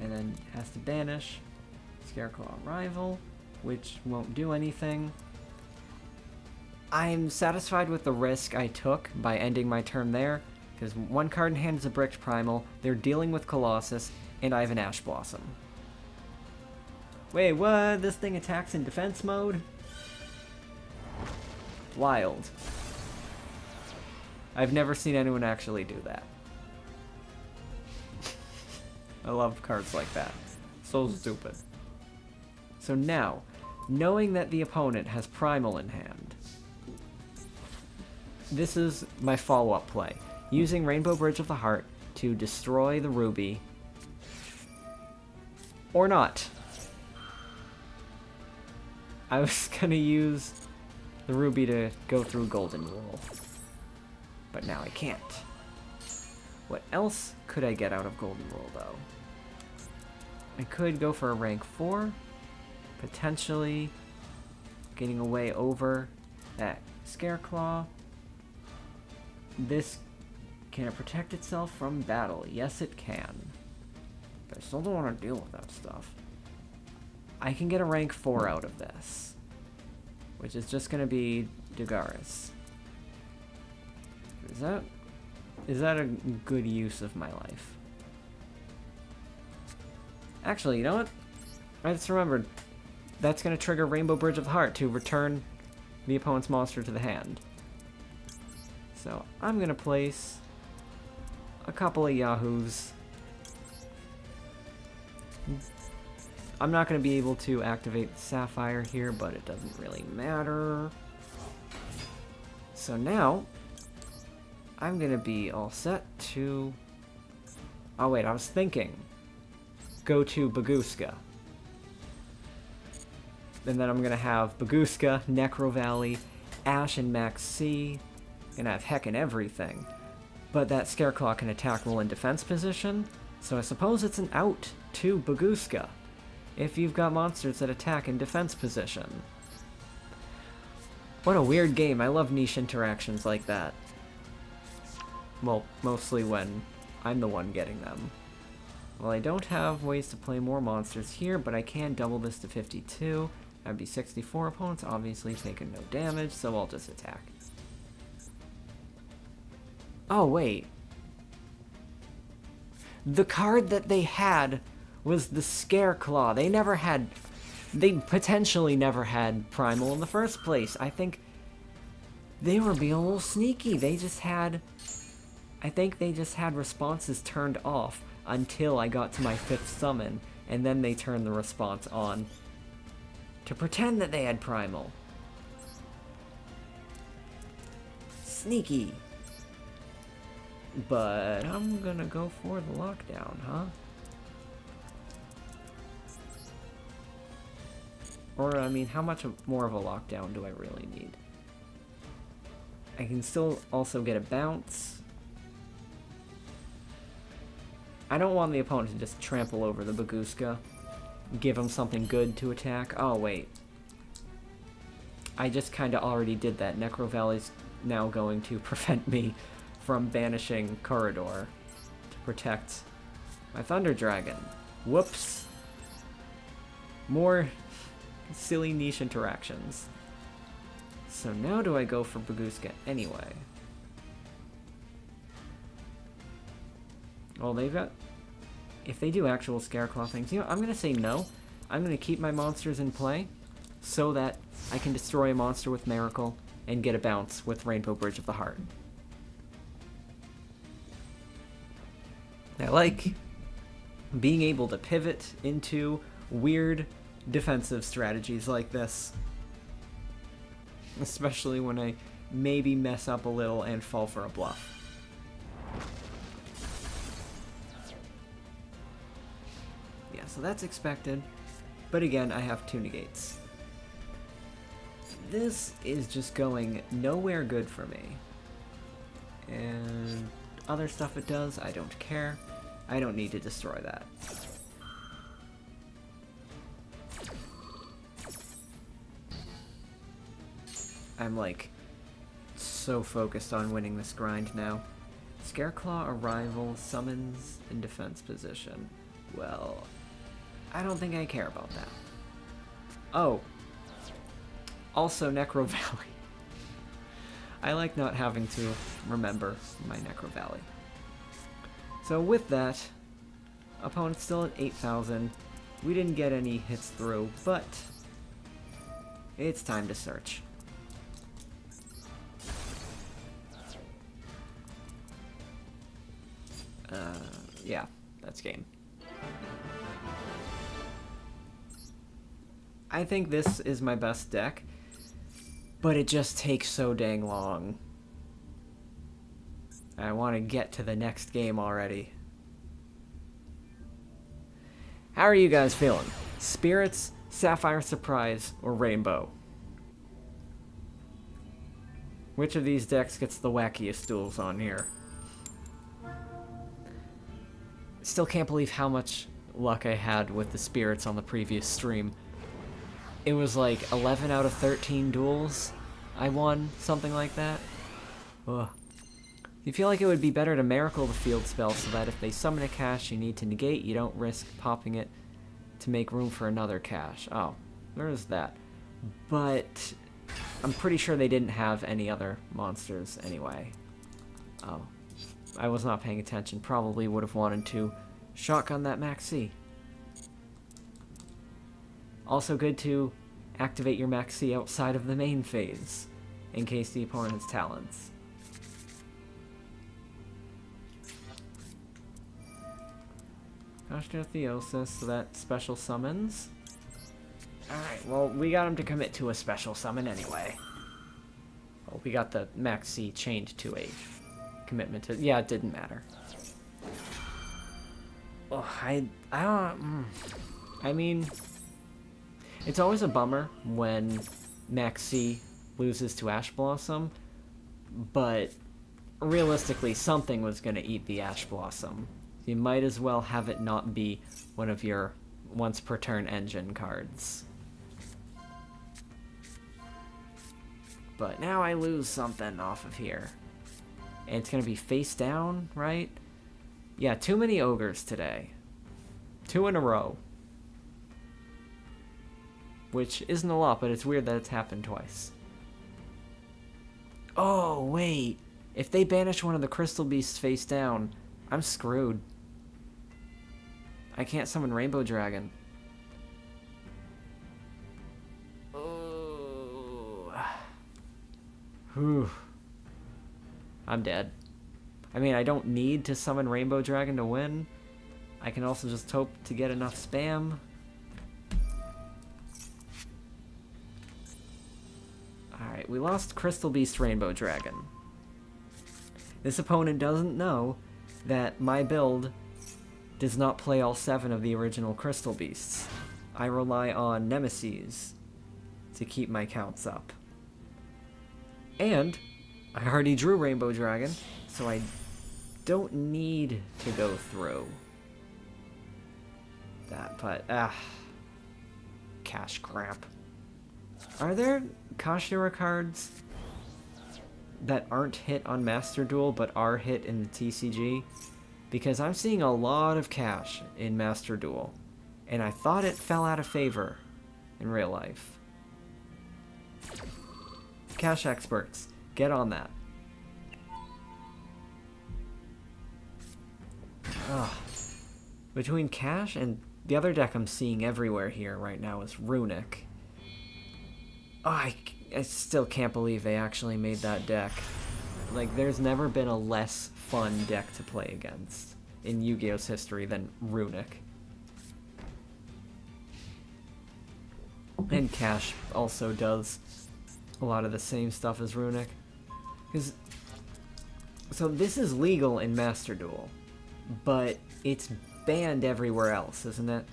And then has to banish Scareclaw Rival, which won't do anything. I'm satisfied with the risk I took by ending my turn there, because one card in hand is a Bricked Primal, they're dealing with Colossus, and I have an Ash Blossom. Wait, what? This thing attacks in defense mode? Wild. I've never seen anyone actually do that. I love cards like that. So stupid. So now, knowing that the opponent has Primal in hand, this is my follow-up play. Using Rainbow Bridge of the Heart to destroy the Ruby. Or not. I was gonna use the Ruby to go through Golden Rule. But now I can't. What else could I get out of Golden Rule, though? I could go for a rank 4. Potentially getting away over that Scareclaw. This, can it protect itself from battle? Yes, it can. But I still don't want to deal with that stuff. I can get a rank 4 out of this, which is just going to be Dagaris. Is that a good use of my life? Actually, you know what? I just remembered. That's going to trigger Rainbow Bridge of the Heart to return the opponent's monster to the hand. So I'm going to place a couple of Yahoos. I'm not going to be able to activate Sapphire here, but it doesn't really matter. So now, I'm going to be all set to... Oh wait, I was thinking. Go to Baguska. And then I'm going to have Baguska, Necro Valley, Ash, and Max C. Gonna have heckin' everything. But that Scareclaw can attack while in defense position, so I suppose it's an out to Baguska if you've got monsters that attack in defense position. What a weird game. I love niche interactions like that. Well, mostly when I'm the one getting them. Well, I don't have ways to play more monsters here, but I can double this to 52. That'd be 64 opponents, obviously taking no damage, so I'll just attack. Oh, wait. The card that they had was the Scareclaw. They potentially never had Primal in the first place. I think they were being a little sneaky. I think they just had responses turned off until I got to my 5th summon, and then they turned the response on to pretend that they had Primal. Sneaky. But I'm gonna go for the lockdown, huh? Or, I mean, how much more of a lockdown do I really need? I can still also get a bounce. I don't want the opponent to just trample over the Baguska. Give him something good to attack. Oh, wait. I just kinda already did that. Necro Valley's now going to prevent me from banishing Corridor to protect my Thunder Dragon. Whoops. More silly niche interactions. So now do I go for Baguska anyway? Well, they've got... If they do actual Scareclaw things, you know, I'm going to say no. I'm going to keep my monsters in play so that I can destroy a monster with Miracle and get a bounce with Rainbow Bridge of the Heart. I like being able to pivot into weird defensive strategies like this. Especially when I maybe mess up a little and fall for a bluff. Yeah, so that's expected. But again, I have 2 negates. This is just going nowhere good for me. And other stuff it does, I don't care. I don't need to destroy that. I'm like so focused on winning this grind now. Scareclaw arrival, summons, in defense position. Well, I don't think I care about that. Oh. Also Necro Valley. I like not having to remember my Necro Valley. So with that, opponent's still at 8,000. We didn't get any hits through, but it's time to search. Yeah, that's game. I think this is my best deck, but it just takes so dang long. I want to get to the next game already. How are you guys feeling? Spirits, Sapphire Surprise, or Rainbow? Which of these decks gets the wackiest duels on here? Still can't believe how much luck I had with the spirits on the previous stream. It was like 11 out of 13 duels I won, something like that. Ugh. You feel like it would be better to miracle the field spell so that if they summon a cache you need to negate, you don't risk popping it to make room for another cache. Oh, there's that. But I'm pretty sure they didn't have any other monsters anyway. Oh. I was not paying attention. Probably would have wanted to shotgun that Max C. Also good to activate your Max C outside of the main phase, in case the opponent has talents. Osteotheosis, so that special summons. Alright, well, we got him to commit to a special summon anyway. Well, we got the Max C chained to a commitment to... Yeah, it didn't matter. Oh, I don't... I mean... It's always a bummer when Max C loses to Ash Blossom, but realistically, something was going to eat the Ash Blossom. You might as well have it not be one of your once per turn engine cards. But now I lose something off of here. And it's going to be face down, right? Yeah, too many ogres today. 2 in a row. Which isn't a lot, but it's weird that it's happened twice. Oh, wait. If they banish one of the Crystal Beasts face down, I'm screwed. I can't summon Rainbow Dragon. Oh. Whew. I'm dead. I mean, I don't need to summon Rainbow Dragon to win. I can also just hope to get enough spam. Alright, we lost Crystal Beast Rainbow Dragon. This opponent doesn't know that my build does not play all 7 of the original Crystal Beasts. I rely on Nemesis to keep my counts up. And I already drew Rainbow Dragon, so I don't need to go through that, but cash crap. Are there Kashira cards that aren't hit on Master Duel but are hit in the TCG? Because I'm seeing a lot of cash in Master Duel, and I thought it fell out of favor in real life. Cash experts, get on that. Ugh. Between cash and the other deck I'm seeing everywhere here right now is Runic. Oh, I still can't believe they actually made that deck. Like, there's never been a less fun deck to play against in Yu-Gi-Oh's history than Runic. And Cash also does a lot of the same stuff as Runic. So this is legal in Master Duel, but it's banned everywhere else, isn't it?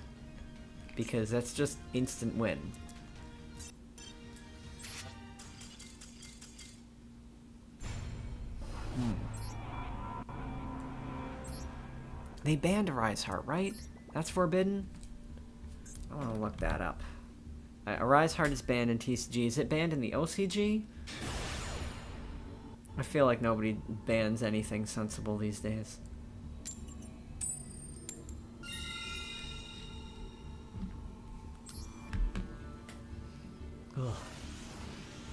Because that's just instant win. They banned Arise Heart, right? That's forbidden? I want to look that up. Arise Heart is banned in TCG. Is it banned in the OCG? I feel like nobody bans anything sensible these days. Ugh.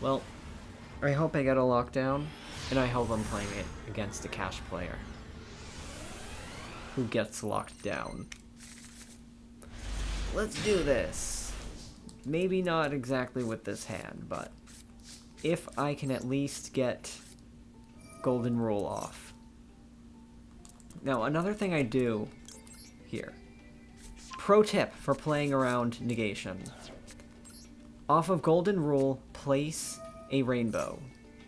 Well, I hope I get a lockdown, and I hope I'm playing it against a cash player who gets locked down. Let's do this. Maybe not exactly with this hand, but if I can at least get Golden Rule off. Now, another thing I do here. Pro tip for playing around negation. Off of Golden Rule, place a rainbow,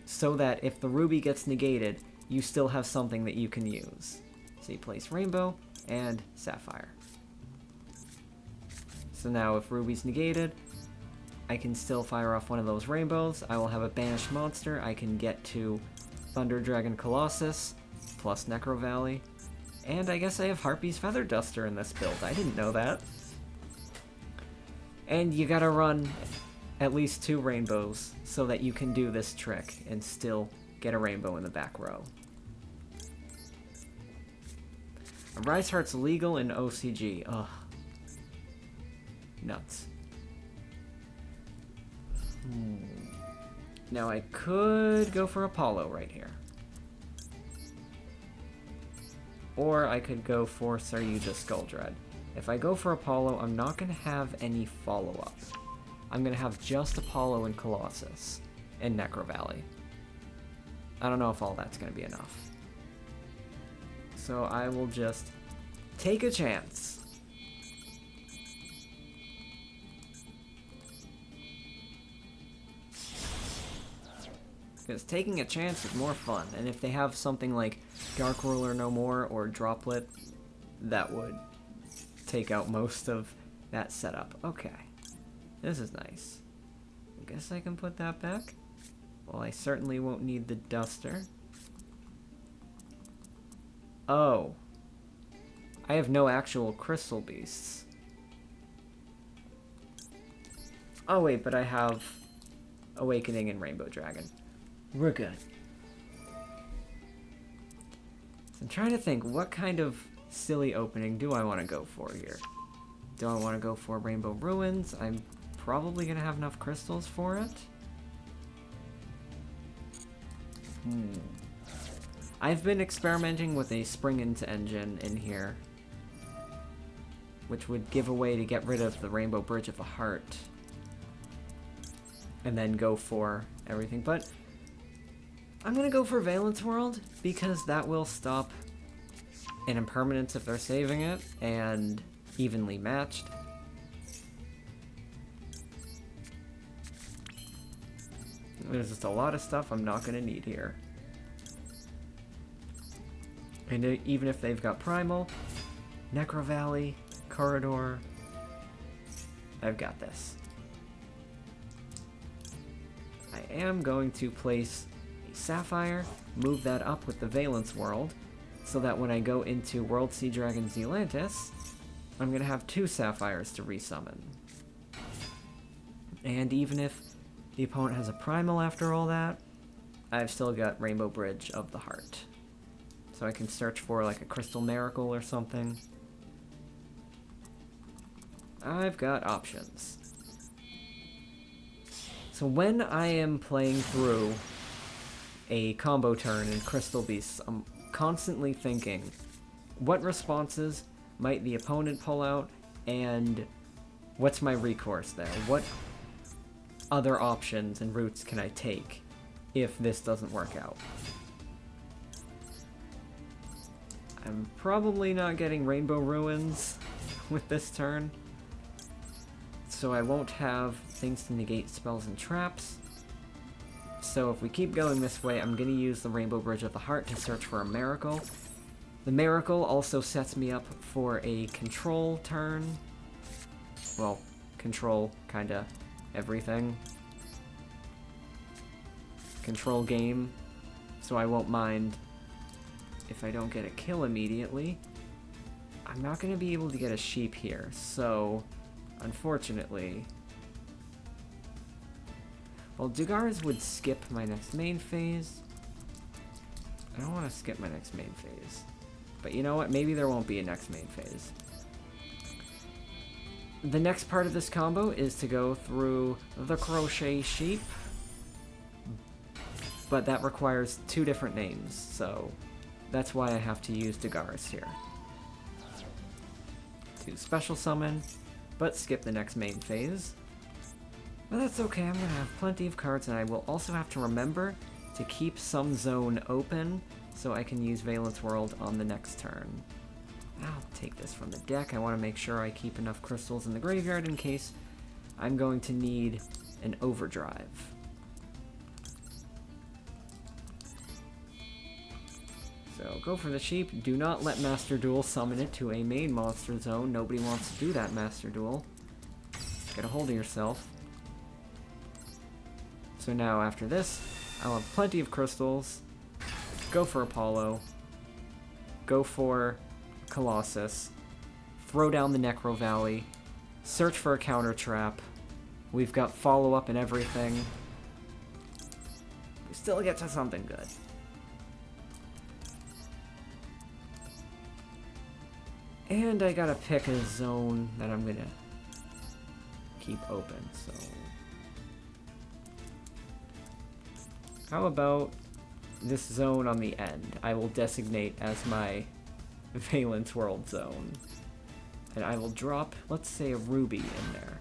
so that if the ruby gets negated, you still have something that you can use. So you place rainbow and sapphire. So now if ruby's negated, I can still fire off one of those rainbows. I will have a banished monster. I can get to Thunder Dragon Colossus, plus Necro Valley. And I guess I have Harpy's Feather Duster in this build. I didn't know that. And you gotta run at least 2 rainbows so that you can do this trick and still get a rainbow in the back row. Rise Heart's legal in OCG. Ugh. Nuts. Now I could go for Apollo right here. Or I could go for Saryuja Skulldread. If I go for Apollo, I'm not going to have any follow-up. I'm going to have just Apollo and Colossus and Necro Valley. I don't know if all that's going to be enough. So I will just take a chance. Because taking a chance is more fun, and if they have something like Dark Ruler No More or Droplet, that would take out most of that setup. Okay, this is nice. I guess I can put that back. Well, I certainly won't need the Duster. Oh. I have no actual Crystal Beasts. Oh wait, but I have Awakening and Rainbow Dragon. We're good. So I'm trying to think, what kind of silly opening do I want to go for here? Do I want to go for Rainbow Ruins? I'm probably going to have enough crystals for it. I've been experimenting with a Spring Into engine in here, which would give a way to get rid of the Rainbow Bridge of the Heart. And then go for everything, but I'm gonna go for Valence World, because that will stop an impermanence if they're saving it, and evenly matched. There's just a lot of stuff I'm not gonna need here. And even if they've got Primal, Necro Valley, Corridor, I've got this. I am going to place Sapphire, move that up with the Valence World, so that when I go into World Sea Dragon Zealantis, I'm going to have 2 Sapphires to resummon. And even if the opponent has a Primal after all that, I've still got Rainbow Bridge of the Heart. So I can search for like a Crystal Miracle or something. I've got options. So when I am playing through a combo turn in Crystal Beasts, I'm constantly thinking, what responses might the opponent pull out, and what's my recourse there? What other options and routes can I take if this doesn't work out? I'm probably not getting Rainbow Ruins with this turn, so I won't have things to negate spells and traps. So if we keep going this way, I'm going to use the Rainbow Bridge of the Heart to search for a Miracle. The Miracle also sets me up for a control turn. Well, control kinda everything. Control game, so I won't mind if I don't get a kill immediately. I'm not going to be able to get a sheep here, so unfortunately... Well, Dugaris would skip my next main phase. I don't want to skip my next main phase. But you know what? Maybe there won't be a next main phase. The next part of this combo is to go through the Crochet Sheep. But that requires 2 different names, so that's why I have to use Dugaris here. To special summon, but skip the next main phase. But that's okay, I'm going to have plenty of cards, and I will also have to remember to keep some zone open so I can use Valence World on the next turn. I'll take this from the deck. I want to make sure I keep enough crystals in the graveyard in case I'm going to need an overdrive. So go for the sheep. Do not let Master Duel summon it to a main monster zone. Nobody wants to do that, Master Duel. Get a hold of yourself. So now after this, I'll have plenty of crystals. Go for Apollo. Go for Colossus. Throw down the Necro Valley. Search for a counter trap. We've got follow-up and everything. We still get to something good. And I gotta pick a zone that I'm gonna keep open, so... How about this zone on the end? I will designate as my Valence World zone. And I will drop, let's say, a ruby in there,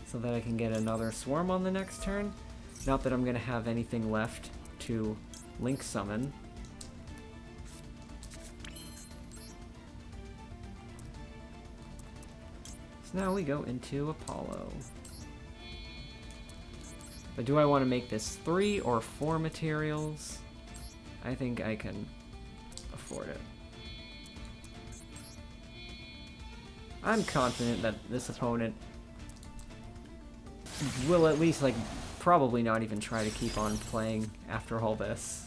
so that I can get another swarm on the next turn. Not that I'm gonna have anything left to link summon. So now we go into Apollo. But do I want to make this 3 or 4 materials? I think I can afford it. I'm confident that this opponent will at least, like, probably not even try to keep on playing after all this.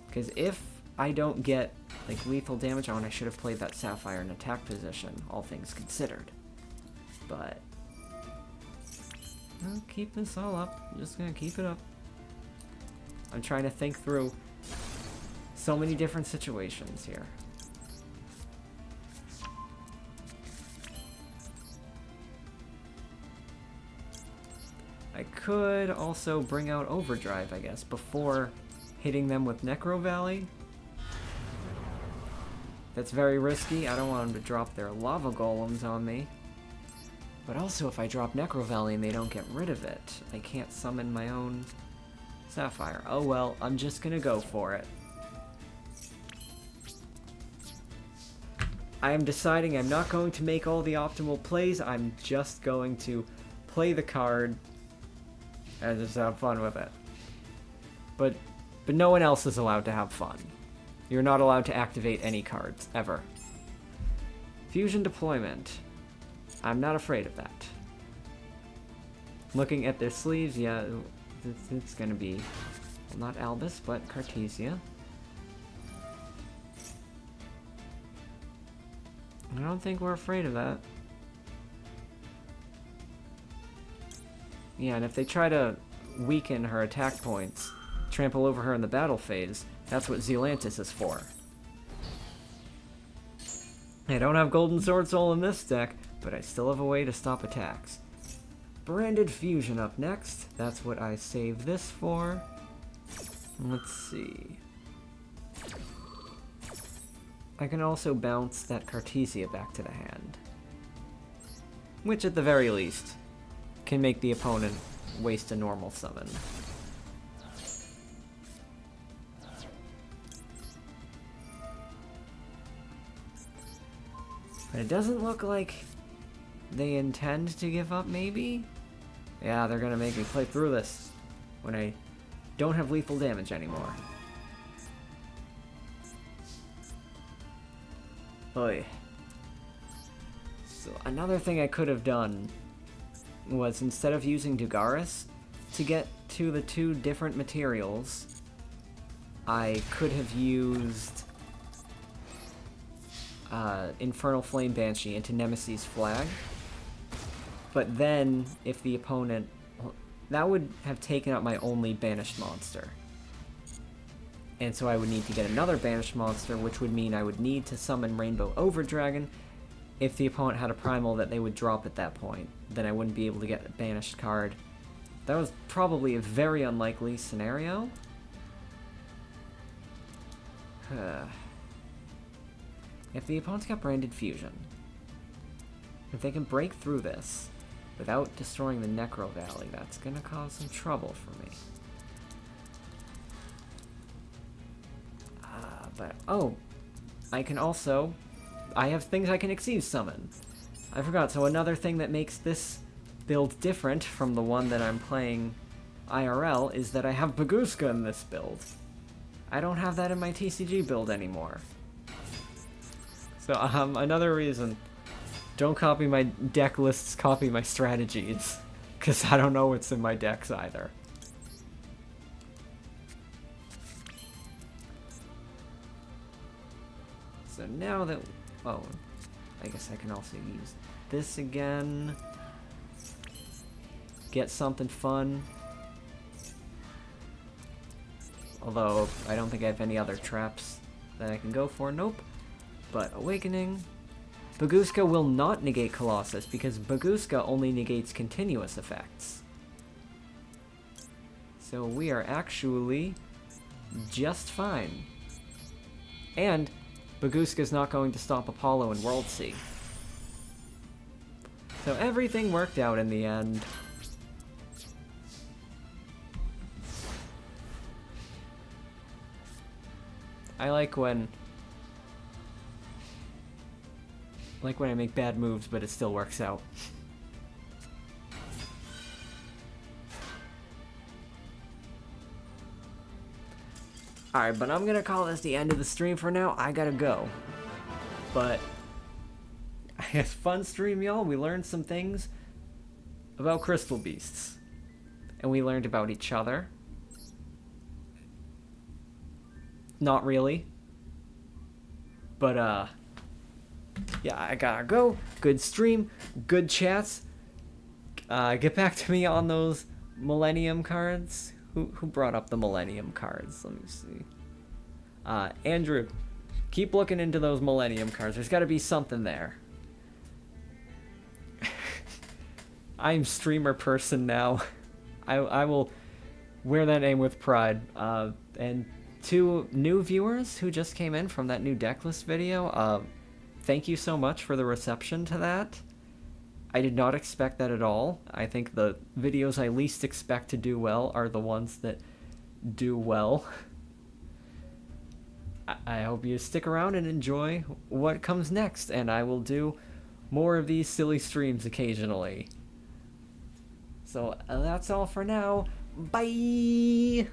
Because if I don't get, like, lethal damage on, I should have played that Sapphire in attack position, all things considered. But I'll keep this all up. I'm just gonna keep it up. I'm trying to think through so many different situations here. I could also bring out Overdrive, I guess, before hitting them with Necro Valley. That's very risky. I don't want them to drop their lava golems on me. But also, if I drop Necro Valley and they don't get rid of it, I can't summon my own Sapphire. Oh well, I'm just gonna go for it. I am deciding I'm not going to make all the optimal plays, I'm just going to play the card and just have fun with it. But no one else is allowed to have fun. You're not allowed to activate any cards, ever. Fusion deployment. I'm not afraid of that. Looking at their sleeves, yeah, it's gonna be, well, not Albus, but Cartesia. I don't think we're afraid of that. Yeah, and if they try to weaken her attack points, trample over her in the battle phase, that's what Zealantis is for. I don't have Golden Sword Soul in this deck, but I still have a way to stop attacks. Branded Fusion up next. That's what I saved this for. Let's see. I can also bounce that Cartesia back to the hand. Which, at the very least, can make the opponent waste a normal summon. But it doesn't look like they intend to give up, maybe? Yeah, they're gonna make me play through this when I don't have lethal damage anymore. Oy. So another thing I could have done was, instead of using Dugaris to get to the 2 different materials, I could have used Infernal Flame Banshee into Nemesis Flag. But then, if the opponent... That would have taken out my only banished monster. And so I would need to get another banished monster, which would mean I would need to summon Rainbow Overdragon. If the opponent had a primal that they would drop at that point, then I wouldn't be able to get a banished card. That was probably a very unlikely scenario. If the opponent's got Branded Fusion, if they can break through this without destroying the Necro Valley, that's gonna cause some trouble for me. But, oh, I can also... I have things I can Exceed Summon. I forgot, so another thing that makes this build different from the one that I'm playing IRL is that I have Bagooska in this build. I don't have that in my TCG build anymore. So, another reason. Don't copy my deck lists, copy my strategies. Because I don't know what's in my decks either. So now that... Oh, I guess I can also use this again. Get something fun. Although, I don't think I have any other traps that I can go for. Nope. But Awakening. Bagooska will not negate Colossus, because Bagooska only negates continuous effects. So we are actually just fine. And Bagooska's not going to stop Apollo in Worldsea. So everything worked out in the end. I like when I make bad moves, but it still works out. Alright, but I'm gonna call this the end of the stream for now. I gotta go. But I had a fun stream, y'all. We learned some things about Crystal Beasts. And we learned about each other. Not really. But, yeah, I gotta go. Good stream. Good chats. Get back to me on those Millennium cards. Who brought up the Millennium cards? Let me see. Andrew, keep looking into those Millennium cards. There's gotta be something there. I'm streamer person now. I will wear that name with pride. And to new viewers who just came in from that new decklist video, thank you so much for the reception to that. I did not expect that at all. I think the videos I least expect to do well are the ones that do well. I hope you stick around and enjoy what comes next, and I will do more of these silly streams occasionally. So that's all for now. Bye!